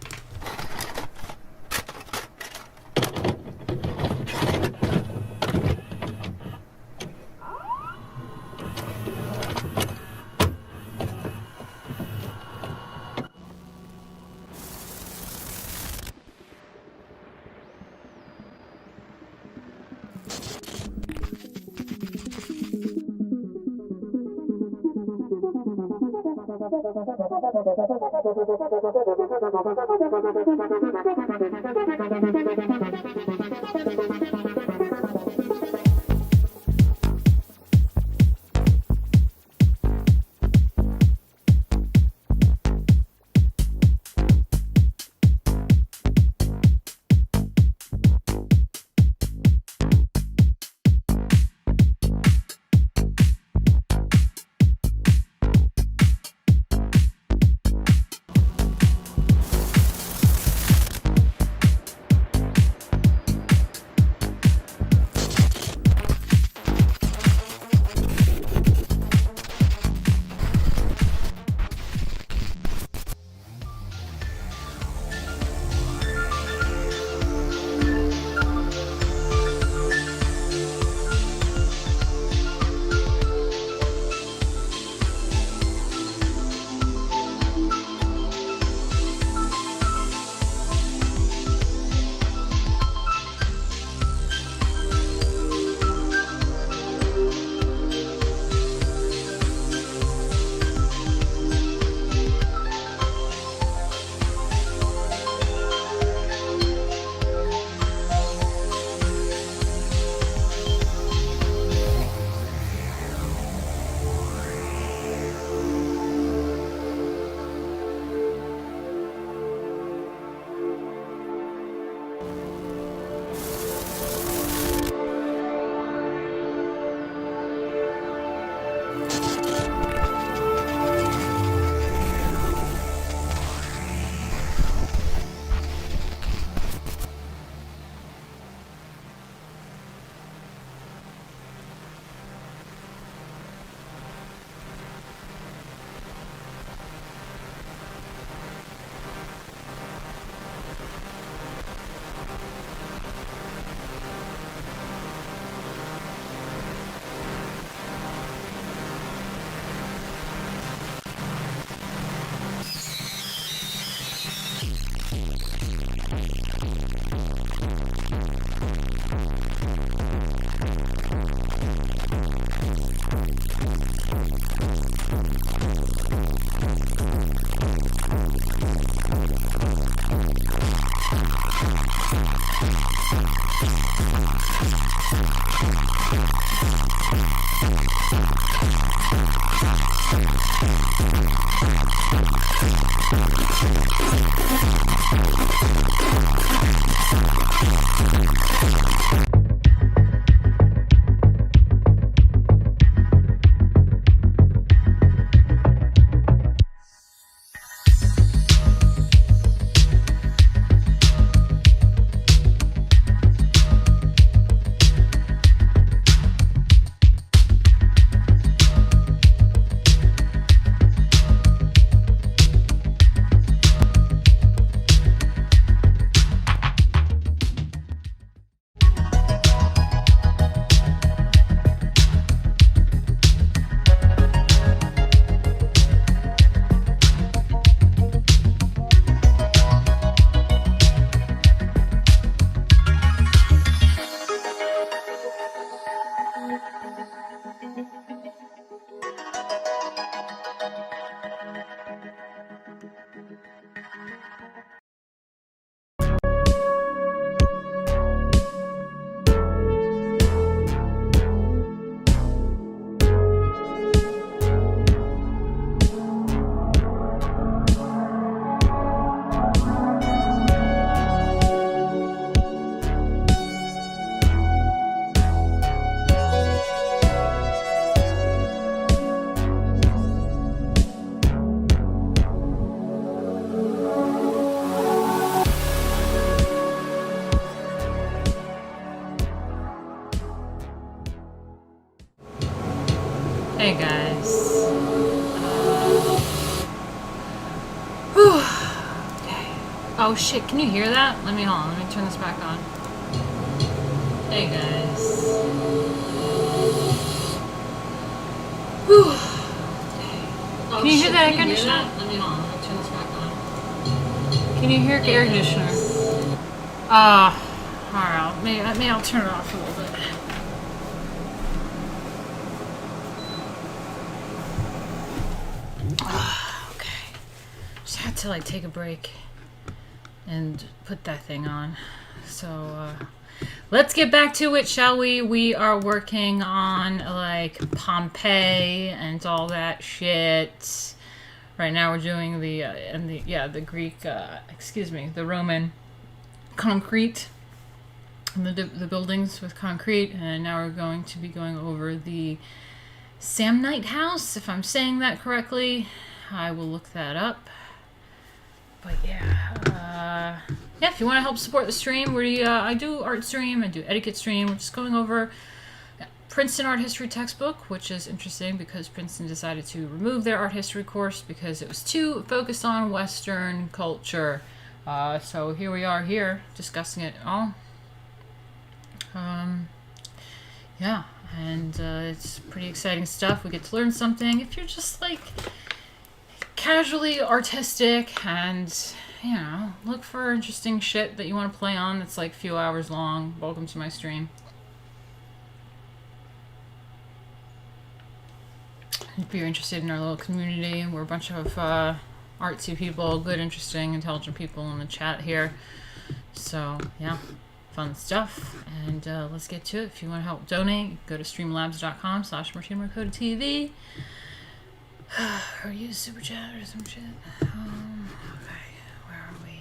Hey guys. Whew. Okay. Oh shit, can you hear that? Hold on, let me turn this back on. Hey guys. Whew. Oh, Can you hear that air Can you hear conditioner? that? Let me turn this back on. Can you hear air conditioner? Alright, maybe I'll turn it off a little bit. Okay. Just had to like take a break and put that thing on. So let's get back to it, shall we? We are working on like Pompeii and all that shit. Right now we're doing the Greek, the Roman concrete and the buildings with concrete, and now we're going to be going over the Samnite house, if I'm saying that correctly. I will look that up. But yeah, if you want to help support the stream, I do art stream, I do etiquette stream. We're just going over Princeton art history textbook, which is interesting because Princeton decided to remove their art history course because it was too focused on Western culture. So here we are here discussing it all. Yeah, and it's pretty exciting stuff. We get to learn something. If you're just like casually artistic and, you know, look for interesting shit that you want to play on that's like a few hours long, welcome to my stream. If you're interested in our little community, we're a bunch of artsy people, good, interesting, intelligent people in the chat here. So, yeah, fun stuff. And let's get to it. If you want to help donate, go to streamlabs.com/Martina Markota TV. Or use Super Chat or some shit. Okay, where are we?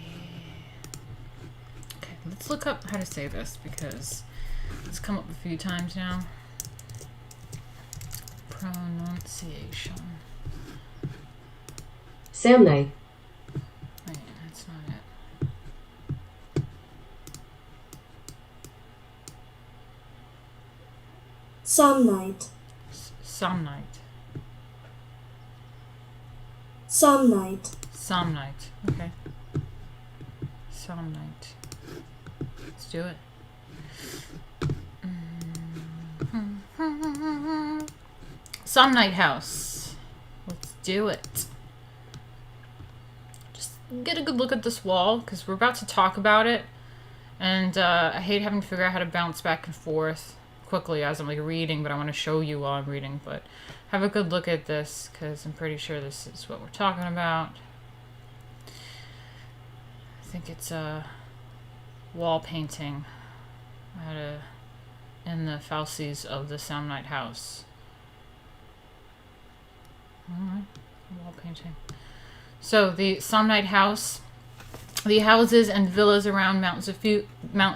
Okay, let's look up how to say this because it's come up a few times now. Pronunciation. Samnite. Wait, that's not it. Samnite. Somnite. Samnite. Somnite. Okay. Somnite. Let's do it. Somnite house. Let's do it. Just get a good look at this wall because we're about to talk about it, and I hate having to figure out how to bounce back and forth quickly as I'm like reading, but I want to show you while I'm reading. But have a good look at this because I'm pretty sure this is what we're talking about. I think it's a wall painting in the facies of the Samnite house. Alright, wall painting. So the Samnite house, the houses and villas around Mount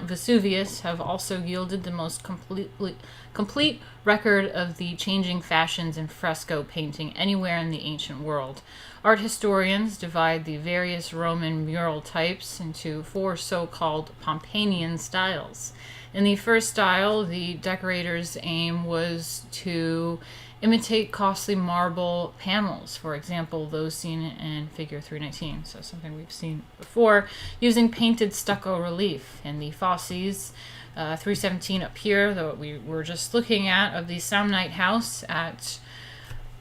Vesuvius have also yielded the most complete record of the changing fashions in fresco painting anywhere in the ancient world. Art historians divide the various Roman mural types into 4 so-called Pompeian styles. In the first style, the decorator's aim was to imitate costly marble panels, for example, those seen in Figure 319, so something we've seen before, using painted stucco relief. In the facies, 317 up here, that we were just looking at, of the Samnite house at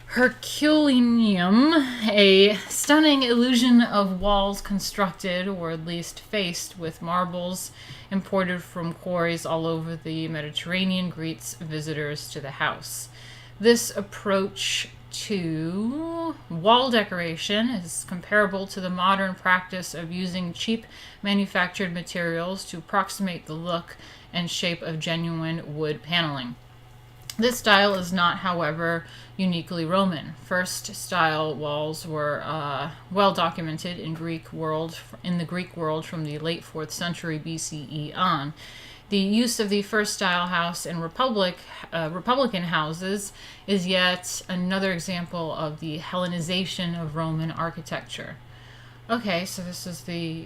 Herculaneum, a stunning illusion of walls constructed, or at least faced, with marbles imported from quarries all over the Mediterranean greets visitors to the house. This approach to wall decoration is comparable to the modern practice of using cheap manufactured materials to approximate the look and shape of genuine wood paneling. This style is not, however, uniquely Roman. First style walls were well documented in the Greek world from the late 4th century BCE on. The use of the first style house in Republican houses is yet another example of the Hellenization of Roman architecture. Okay, so this is the,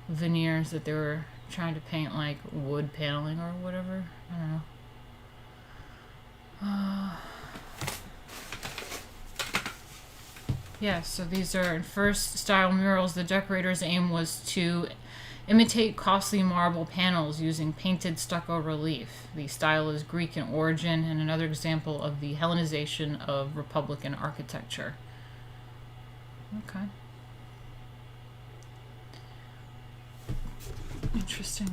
veneers that they were trying to paint like wood paneling or whatever. I don't know. Yeah, so these are first style murals. The decorator's aim was to imitate costly marble panels using painted stucco relief. The style is Greek in origin and another example of the Hellenization of Republican architecture. Okay. Interesting.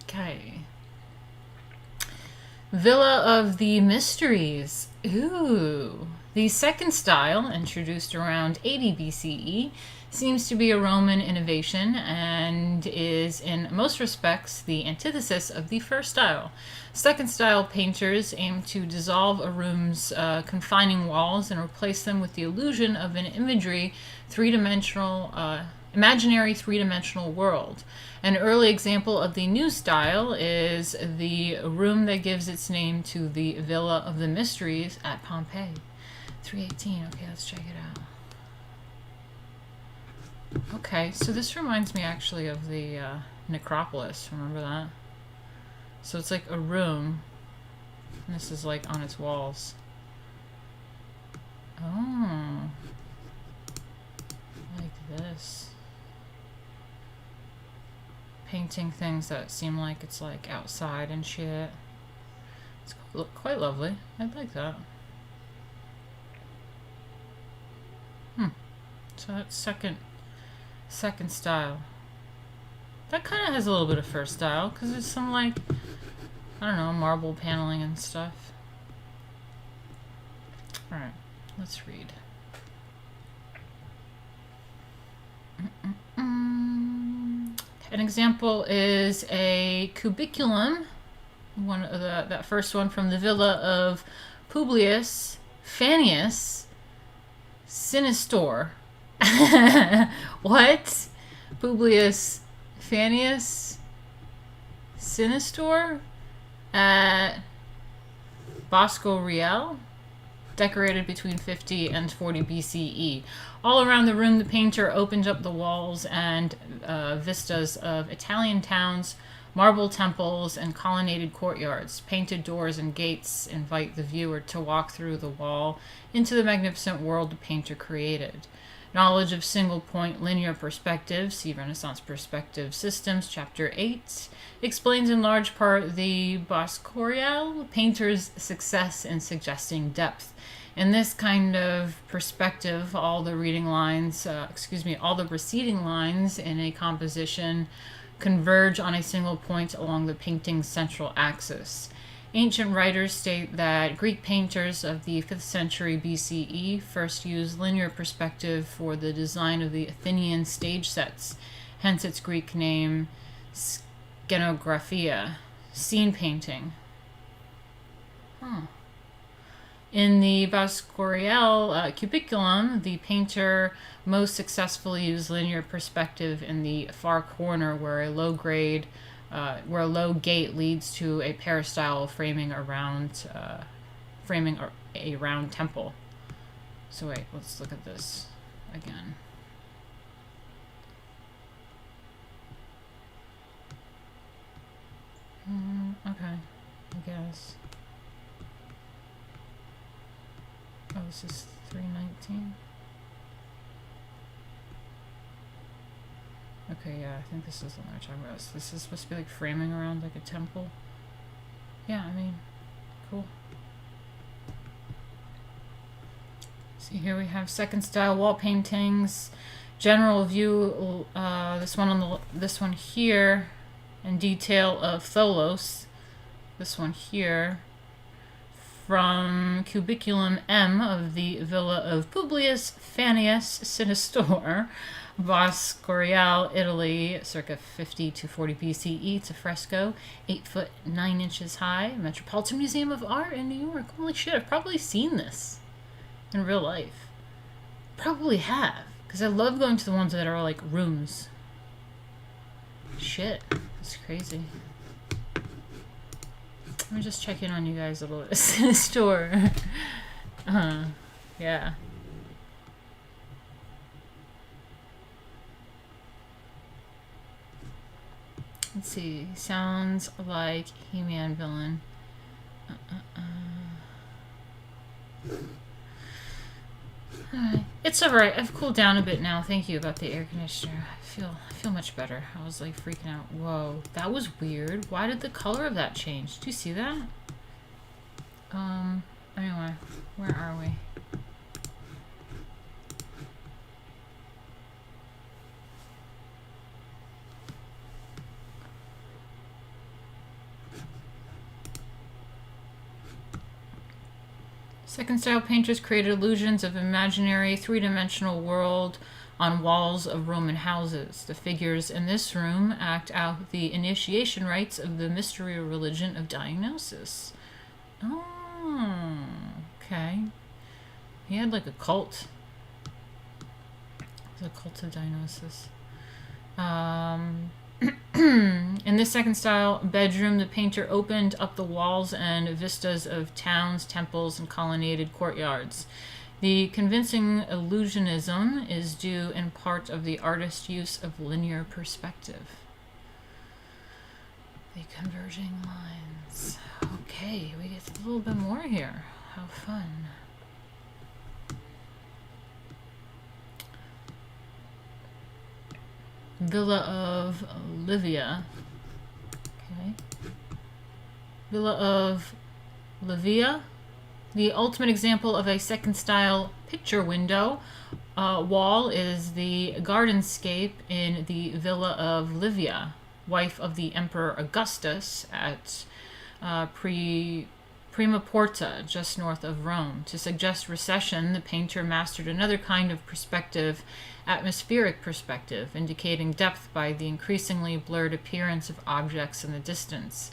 Okay. Villa of the Mysteries. Ooh. The second style, introduced around 80 BCE, seems to be a Roman innovation and is in most respects the antithesis of the first style. Second style painters aim to dissolve a room's confining walls and replace them with the illusion of an imaginary three-dimensional world. An early example of the new style is the room that gives its name to the Villa of the Mysteries at Pompeii. 318. Okay, let's check it out. Okay, so this reminds me actually of the necropolis. Remember that? So it's like a room. And this is like on its walls. Oh. Like this. Painting things that seem like it's like outside and shit. It's quite lovely. I like that. So that's second style. That kind of has a little bit of first style because there's some like, I don't know, marble paneling and stuff. All right, let's read. An example is a cubiculum, one of that first one from the villa of Publius Fannius Sinistor. What? Publius Fannius Sinistor at Bosco Real, decorated between 50 and 40 BCE. All around the room, the painter opened up the walls and vistas of Italian towns, marble temples, and colonnaded courtyards. Painted doors and gates invite the viewer to walk through the wall into the magnificent world the painter created. Knowledge of single-point linear perspective, see Renaissance Perspective Systems, Chapter 8, explains in large part the Bosco-Real painter's success in suggesting depth. In this kind of perspective, all the receding lines in a composition converge on a single point along the painting's central axis. Ancient writers state that Greek painters of the 5th century BCE first used linear perspective for the design of the Athenian stage sets, hence its Greek name, Skenographia, scene painting. In the Bosco-Real cubiculum, the painter most successfully used linear perspective in the far corner where a low gate leads to a peristyle framing a round temple. So wait, let's look at this again. Okay, I guess. Oh, this is 319. Okay, yeah, I think this is the one we're talking about. So this is supposed to be like framing around like a temple. Yeah, I mean, cool. See, here we have second style wall paintings, general view. This one here, and detail of Tholos. This one here, from Cubiculum M of the Villa of Publius Fannius Sinistor, Bosco-Real, Italy, circa 50 to 40 BCE. It's a fresco, 8 foot 9 inches high. Metropolitan Museum of Art in New York. Holy shit, I've probably seen this in real life. Probably have, because I love going to the ones that are like rooms. Shit, that's crazy. I'm just checking on you guys a little bit. Store. Yeah. Let's see. Sounds like He-Man villain. Alright. It's alright. I've cooled down a bit now. Thank you about the air conditioner. I feel much better. I was like freaking out. Whoa, that was weird. Why did the color of that change? Do you see that? Anyway, where are we? Second style painters created illusions of imaginary three-dimensional world on walls of Roman houses. The figures in this room act out the initiation rites of the mystery religion of diagnosis. Oh, okay. He had like a cult. It was a cult of diagnosis. In this second style bedroom, the painter opened up the walls and vistas of towns, temples, and colonnaded courtyards. The convincing illusionism is due in part of the artist's use of linear perspective. The converging lines. Okay, we get a little bit more here. How fun. Villa of Livia. Okay. Villa of Livia. The ultimate example of a second style picture window wall is the gardenscape in the Villa of Livia, wife of the Emperor Augustus at Prima Porta, just north of Rome. To suggest recession, the painter mastered another kind of perspective, atmospheric perspective, indicating depth by the increasingly blurred appearance of objects in the distance.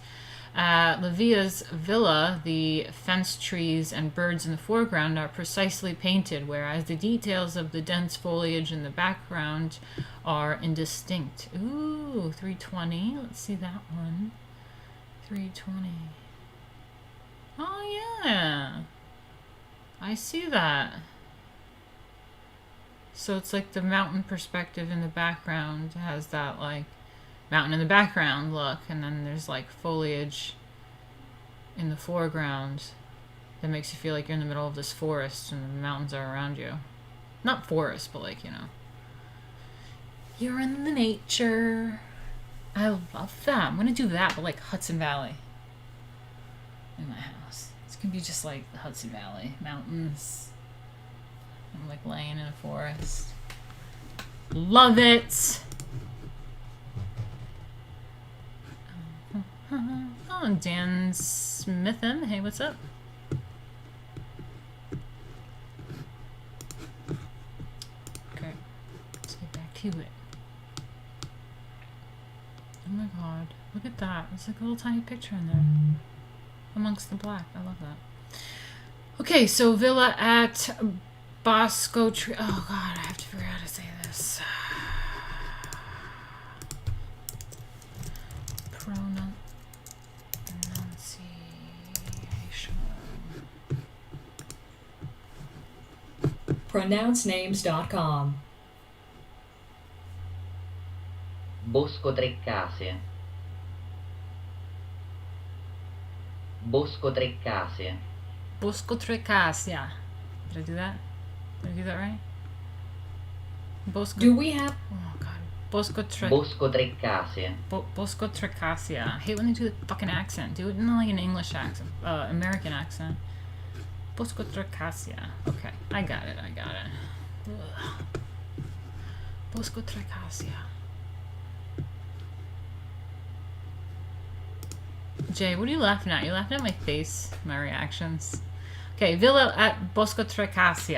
At Livia's villa, the fence trees and birds in the foreground are precisely painted, whereas the details of the dense foliage in the background are indistinct. Ooh, 320. Let's see that one. 320. Oh, yeah. I see that. So it's like the mountain perspective in the background has that, like, mountain in the background look, and then there's like foliage in the foreground that makes you feel like you're in the middle of this forest and the mountains are around you. Not forest, but like, you know, you're in the nature. I love that. I'm gonna do that, but like Hudson Valley in my house. It's gonna be just like the Hudson Valley mountains. I'm like laying in a forest. Love it. Oh, Dan Smithen. Hey, what's up? Okay, let's get back to it. Oh my god, look at that. It's like a little tiny picture in there. Amongst the black. I love that. Okay, so Villa at Bosco Tree. Oh god, I have to figure out how to say this. Pronunciation. Pronouncenames.com. Bosco Tre Case. Bosco Tre Case. Bosco Tre Case. Did I do that? Did I do that right? Bosco. Do we have... Oh god. Bosco Tre Case. Bosco Tre Case. I hate when they do the fucking accent. Do it in like an English accent, American accent. Bosco Tre Case. Okay, I got it. Ugh. Bosco Tre Case. Jay, what are you laughing at? You're laughing at my face, my reactions. Okay, Villa at Bosco Tre Case.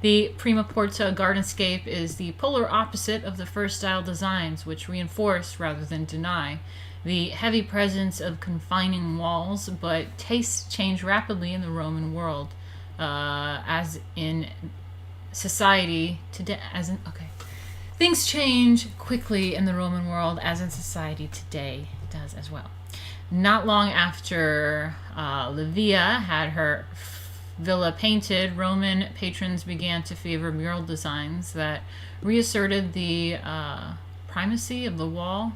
The Prima Porta gardenscape is the polar opposite of the first style designs, which reinforce rather than deny the heavy presence of confining walls, but tastes change rapidly in the Roman world, as in society today. Things change quickly in the Roman world, as in society today does as well. Not long after Livia had her villa painted, Roman patrons began to favor mural designs that reasserted the primacy of the wall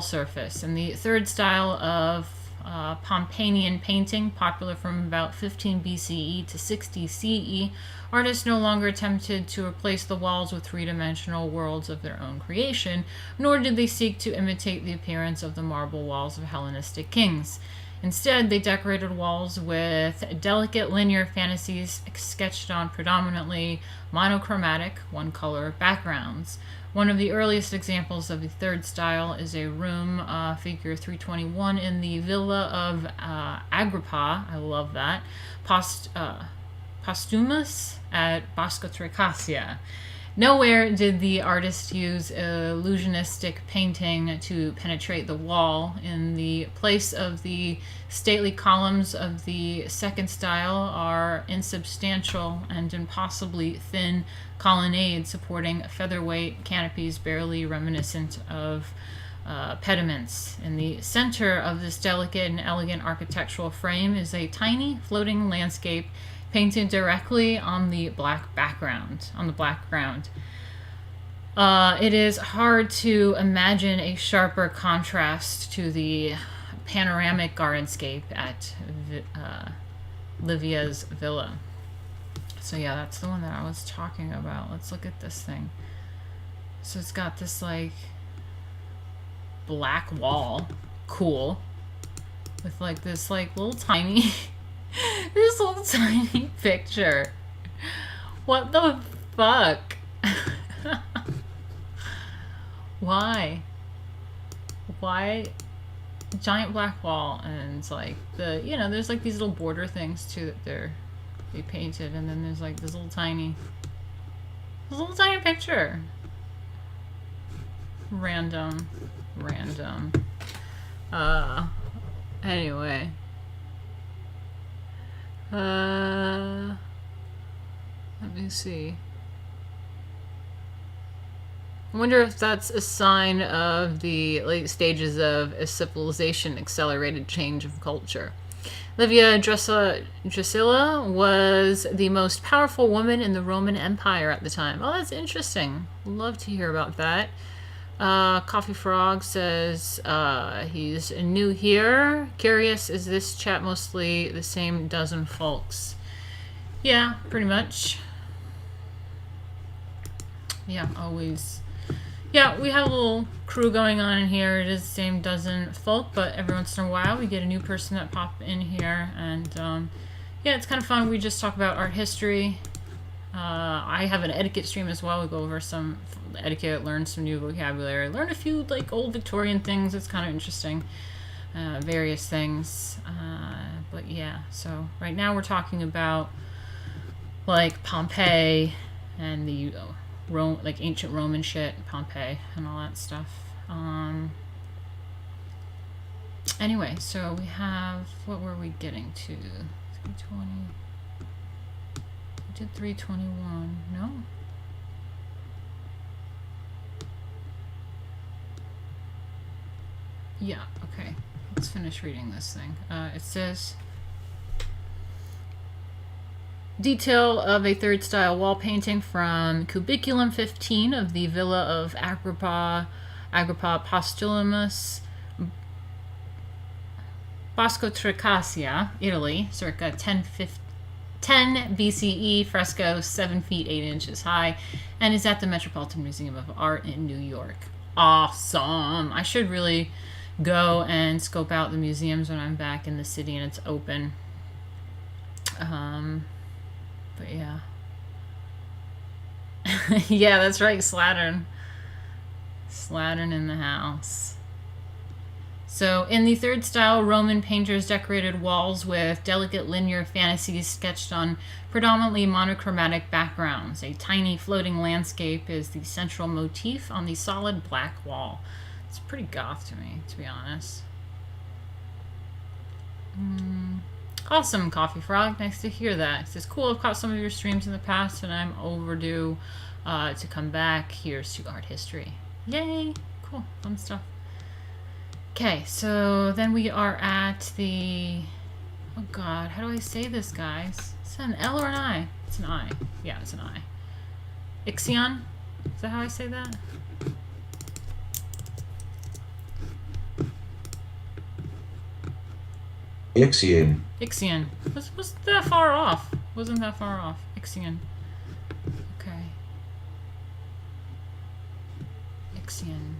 surface. And the third style of Pompeian painting, popular from about 15 BCE to 60 CE, artists no longer attempted to replace the walls with three-dimensional worlds of their own creation, nor did they seek to imitate the appearance of the marble walls of Hellenistic kings. Instead, they decorated walls with delicate linear fantasies sketched on predominantly monochromatic, one-color backgrounds. One of the earliest examples of the third style is a room, figure 321, in the Villa of Agrippa. I love that. Posthumus at Bosco-Tricasia. Nowhere did the artist use illusionistic painting to penetrate the wall. In the place of the stately columns of the second style are insubstantial and impossibly thin colonnades supporting featherweight canopies barely reminiscent of pediments. In the center of this delicate and elegant architectural frame is a tiny floating landscape painted directly on the black background. It is hard to imagine a sharper contrast to the panoramic gardenscape at Livia's villa. So yeah, that's the one that I was talking about. Let's look at this thing. So it's got this like black wall, cool, with like this like little tiny this little tiny picture. What the fuck? Why giant black wall? And it's like the, you know, there's like these little border things too that they painted, and then there's like this little tiny picture. Random. Anyway. Let me see. I wonder if that's a sign of the late stages of a civilization accelerated change of culture. Livia Drusilla was the most powerful woman in the Roman Empire at the time. Oh, that's interesting. Love to hear about that. Coffee Frog says he's new here. Curious, is this chat mostly the same dozen folks? Yeah, pretty much. Yeah, always. Yeah, we have a little crew going on in here. It is the same dozen folk, but every once in a while we get a new person that pop in here, and yeah, it's kind of fun. We just talk about art history. I have an etiquette stream as well. We go over some etiquette, learn some new vocabulary, learn a few like old Victorian things. It's kind of interesting, various things. But yeah, so right now we're talking about like Pompeii and the like ancient Roman shit, Pompeii and all that stuff. Anyway, so we have, what were we getting to? 320. We did 321. No? Yeah, okay. Let's finish reading this thing. It says, detail of a third style wall painting from Cubiculum 15 of the Villa of Agrippa Postumus, Bosco-Tricasia, Italy, circa 10 BCE, fresco 7 feet 8 inches high, and is at the Metropolitan Museum of Art in New York. Awesome! I should really go and scope out the museums when I'm back in the city and it's open. But yeah. Yeah, that's right, Slattern. Slattern in the house. So, in the third style, Roman painters decorated walls with delicate linear fantasies sketched on predominantly monochromatic backgrounds. A tiny floating landscape is the central motif on the solid black wall. It's pretty goth to me, to be honest. Awesome, Coffee Frog. Nice to hear that. It's cool. I've caught some of your streams in the past, and I'm overdue to come back. Here's to art history. Yay! Cool. Fun stuff. Okay, so then we are at the... Oh god, how do I say this, guys? Is that an L or an I? It's an I. Yeah, it's an I. Ixion? Is that how I say that? Ixion. Ixion. Wasn't that far off. Wasn't that far off. Ixion. Okay. Ixion.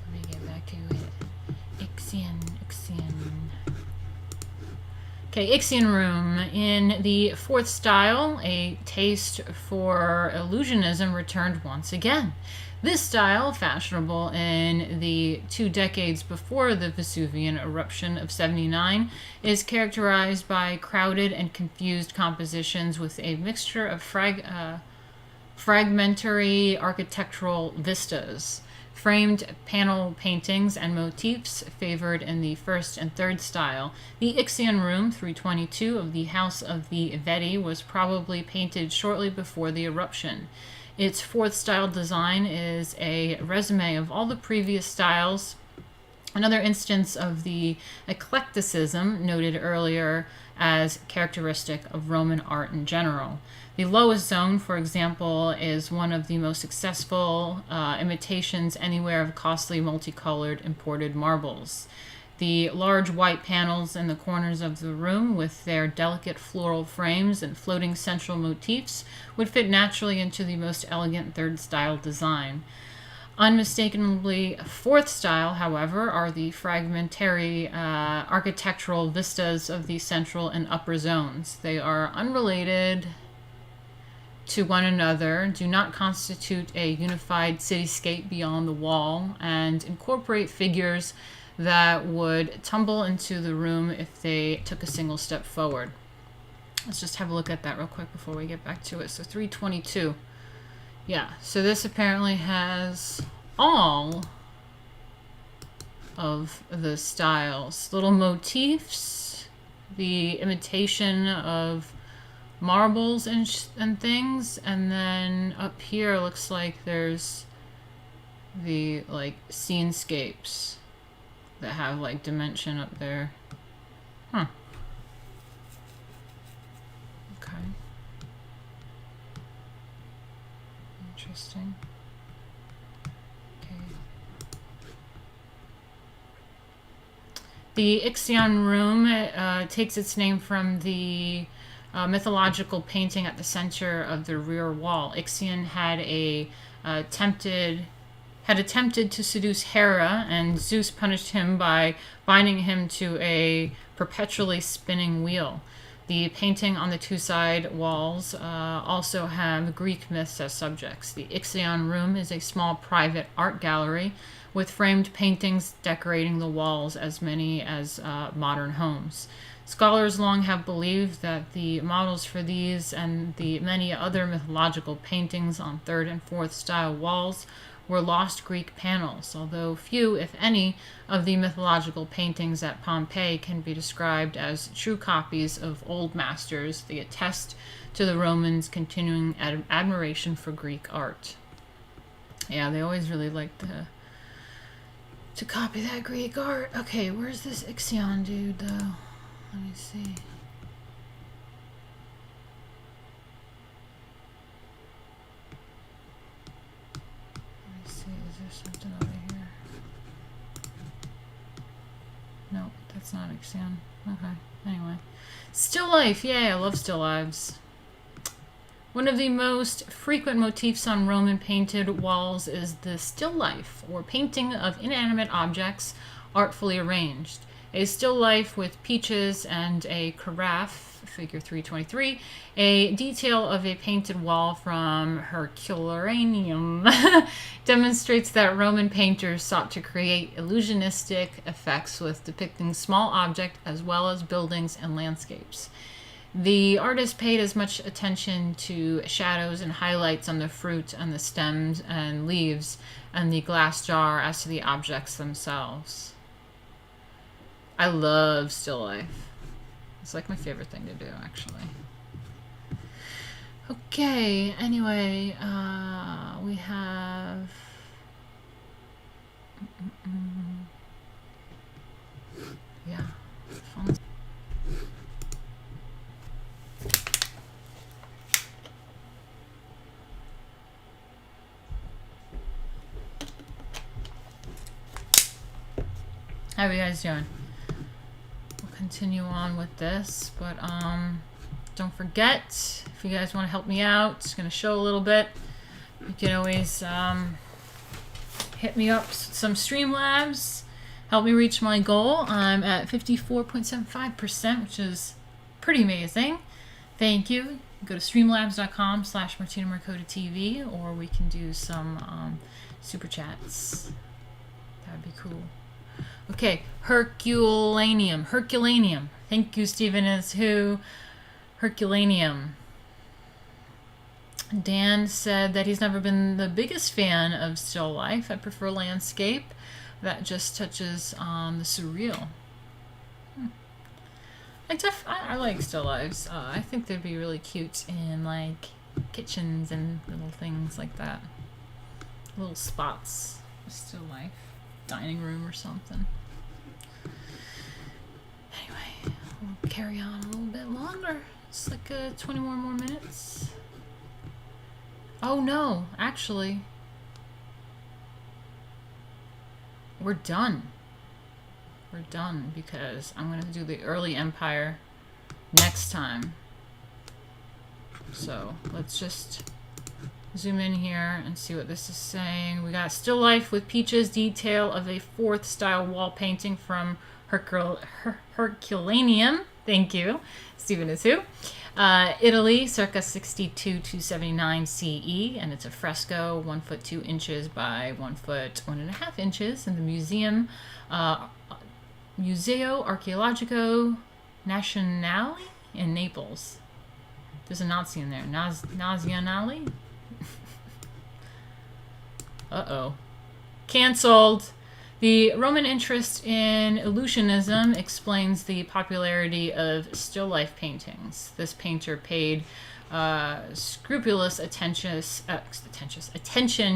Let me get back to it. Ixion. Okay, Ixion Room. In the fourth style, a taste for illusionism returned once again. This style, fashionable in the 2 decades before the Vesuvian eruption of 79, is characterized by crowded and confused compositions with a mixture of fragmentary architectural vistas. Framed panel paintings and motifs favored in the first and third style. The Ixion Room 322 of the House of the Vedi was probably painted shortly before the eruption. Its fourth style design is a resume of all the previous styles, another instance of the eclecticism noted earlier as characteristic of Roman art in general. The lowest zone, for example, is one of the most successful imitations anywhere of costly multicolored imported marbles. The large white panels in the corners of the room with their delicate floral frames and floating central motifs would fit naturally into the most elegant third style design. Unmistakably fourth style, however, are the fragmentary architectural vistas of the central and upper zones. They are unrelated to one another, do not constitute a unified cityscape beyond the wall, and incorporate figures that would tumble into the room if they took a single step forward. Let's just have a look at that real quick before we get back to it. So 322. Yeah, so this apparently has all of the styles. Little motifs, the imitation of marbles and things, and then up here looks like there's the like scenescapes that have like dimension up there. Huh. Okay. Interesting. Okay. The Ixion Room takes its name from the mythological painting at the center of the rear wall. Ixion had attempted to seduce Hera, and Zeus punished him by binding him to a perpetually spinning wheel. The painting on the 2 side walls also have Greek myths as subjects. The Ixion Room is a small private art gallery with framed paintings decorating the walls, as many as modern homes. Scholars long have believed that the models for these and the many other mythological paintings on 3rd and 4th style walls were lost Greek panels, although few, if any, of the mythological paintings at Pompeii can be described as true copies of old masters. They attest to the Romans' continuing admiration for Greek art. Yeah, they always really liked to copy that Greek art. Okay, where's this Ixion dude, though? Let me see. Is there something over here? No, that's not Ixion. Okay, anyway. Still life, yay, I love still lives. One of the most frequent motifs on Roman painted walls is the still life, or painting of inanimate objects artfully arranged. A still life with peaches and a carafe, figure 323, a detail of a painted wall from Herculaneum, demonstrates that Roman painters sought to create illusionistic effects with depicting small objects as well as buildings and landscapes. The artist paid as much attention to shadows and highlights on the fruit and the stems and leaves and the glass jar as to the objects themselves. I love still life. It's like my favorite thing to do, actually. Okay, anyway, we have... How are you guys doing? We'll continue on with this, but don't forget, if you guys want to help me out, it's going to show a little bit. You can always hit me up some Streamlabs. Help me reach my goal. I'm at 54.75%, which is pretty amazing. Thank you. Go to streamlabs.com/Martina Markota TV, or we can do some super chats. That would be cool. Okay, Herculaneum. Herculaneum. Thank you, Stephen is who. Herculaneum. Dan said that he's never been the biggest fan of still life. I prefer landscape. That just touches on the surreal. I like still lifes. I think they'd be really cute in like kitchens and little things like that. Little spots of still life. Dining room or something. Anyway, we'll carry on a little bit longer. It's like 20 more minutes. Oh no, actually. We're done. We're done because I'm going to do the early empire next time. So let's just zoom in here and see what this is saying. We got still life with peaches, detail of a 4th style wall painting from Herculaneum. Thank you. Stephen is who. Italy, circa 62 to 79 CE, and it's a fresco, 1 foot 2 inches by 1 foot 1.5 inches in the museum, Museo Archeologico Nazionale in Naples. There's a Nazi in there. Nazionale? Uh-oh. Cancelled. The Roman interest in illusionism explains the popularity of still life paintings. This painter paid scrupulous attention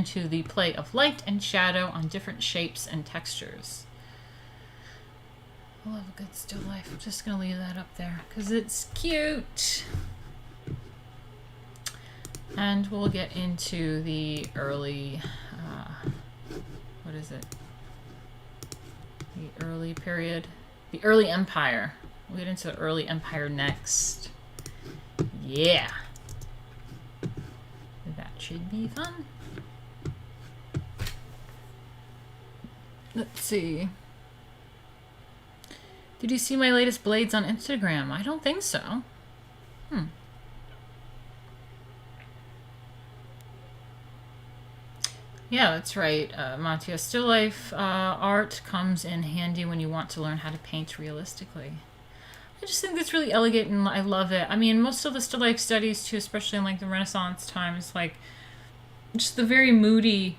to the play of light and shadow on different shapes and textures. I love a good still life. I'm just going to leave that up there because it's cute. And we'll get into the early, what is it? The early period. The early empire. We'll get into the early empire next. Yeah. That should be fun. Let's see. Did you see my latest blades on Instagram? I don't think so. Yeah, that's right, Mattia. Still life art comes in handy when you want to learn how to paint realistically. I just think that's really elegant and I love it. I mean, most of the still life studies too, especially in like the Renaissance times, like just the very moody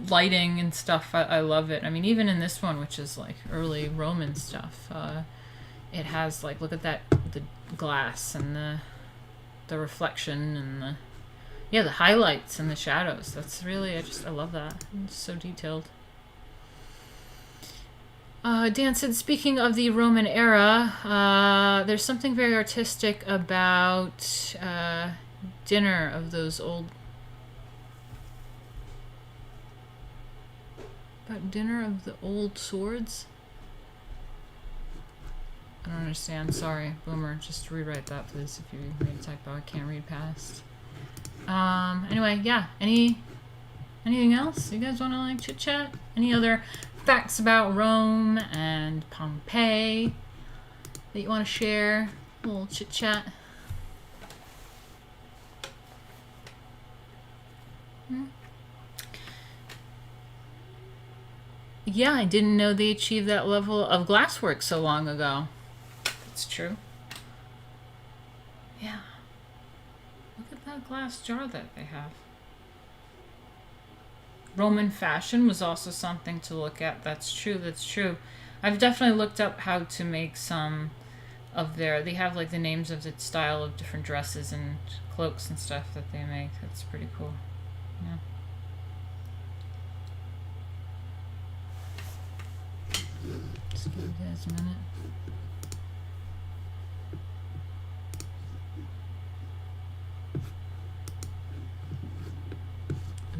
lighting and stuff. I love it. I mean, even in this one, which is like early Roman stuff, it has like, look at that, the glass and the reflection and the highlights and the shadows. That's really, I love that. It's so detailed. Dan said, speaking of the Roman era, there's something very artistic about dinner of those old... About dinner of the old swords? I don't understand. Sorry, Boomer. Just rewrite that, please, if you made a typo. I can't read past. Anyway, yeah. Anything else? You guys want to like chit chat? Any other facts about Rome and Pompeii that you want to share? A little chit chat. Yeah, I didn't know they achieved that level of glasswork so long ago. That's true. Yeah. Look at that glass jar that they have. Roman fashion was also something to look at. That's true, that's true. I've definitely looked up how to make some of they have like the names of the style of different dresses and cloaks and stuff that they make. That's pretty cool. Yeah. Just give you guys a minute.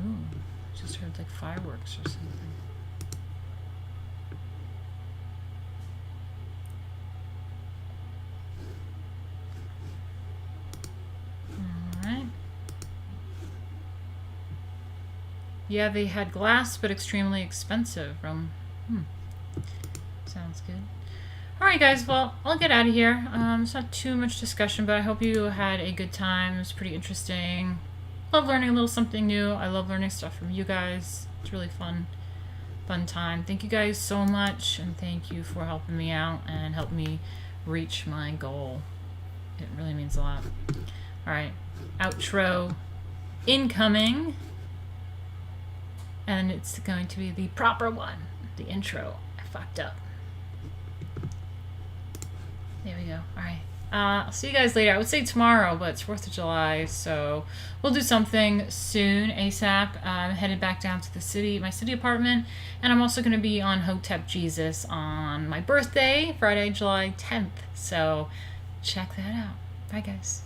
Ooh, just heard like fireworks or something. Yeah, they had glass, but extremely expensive. Sounds good. Alright guys, well, I'll get out of here. It's not too much discussion, but I hope you had a good time. It was pretty interesting. Love learning a little something new. I love learning stuff from you guys. It's really fun time. Thank you guys so much, and thank you for helping me out and help me reach my goal. It really means a lot. Alright, outro incoming. And it's going to be the proper one. The intro. I fucked up. There we go. Alright. I'll see you guys later. I would say tomorrow, but it's 4th of July, so we'll do something soon, ASAP. I'm headed back down to the city, my city apartment, and I'm also going to be on Hotep Jesus on my birthday, Friday, July 10th. So check that out. Bye, guys.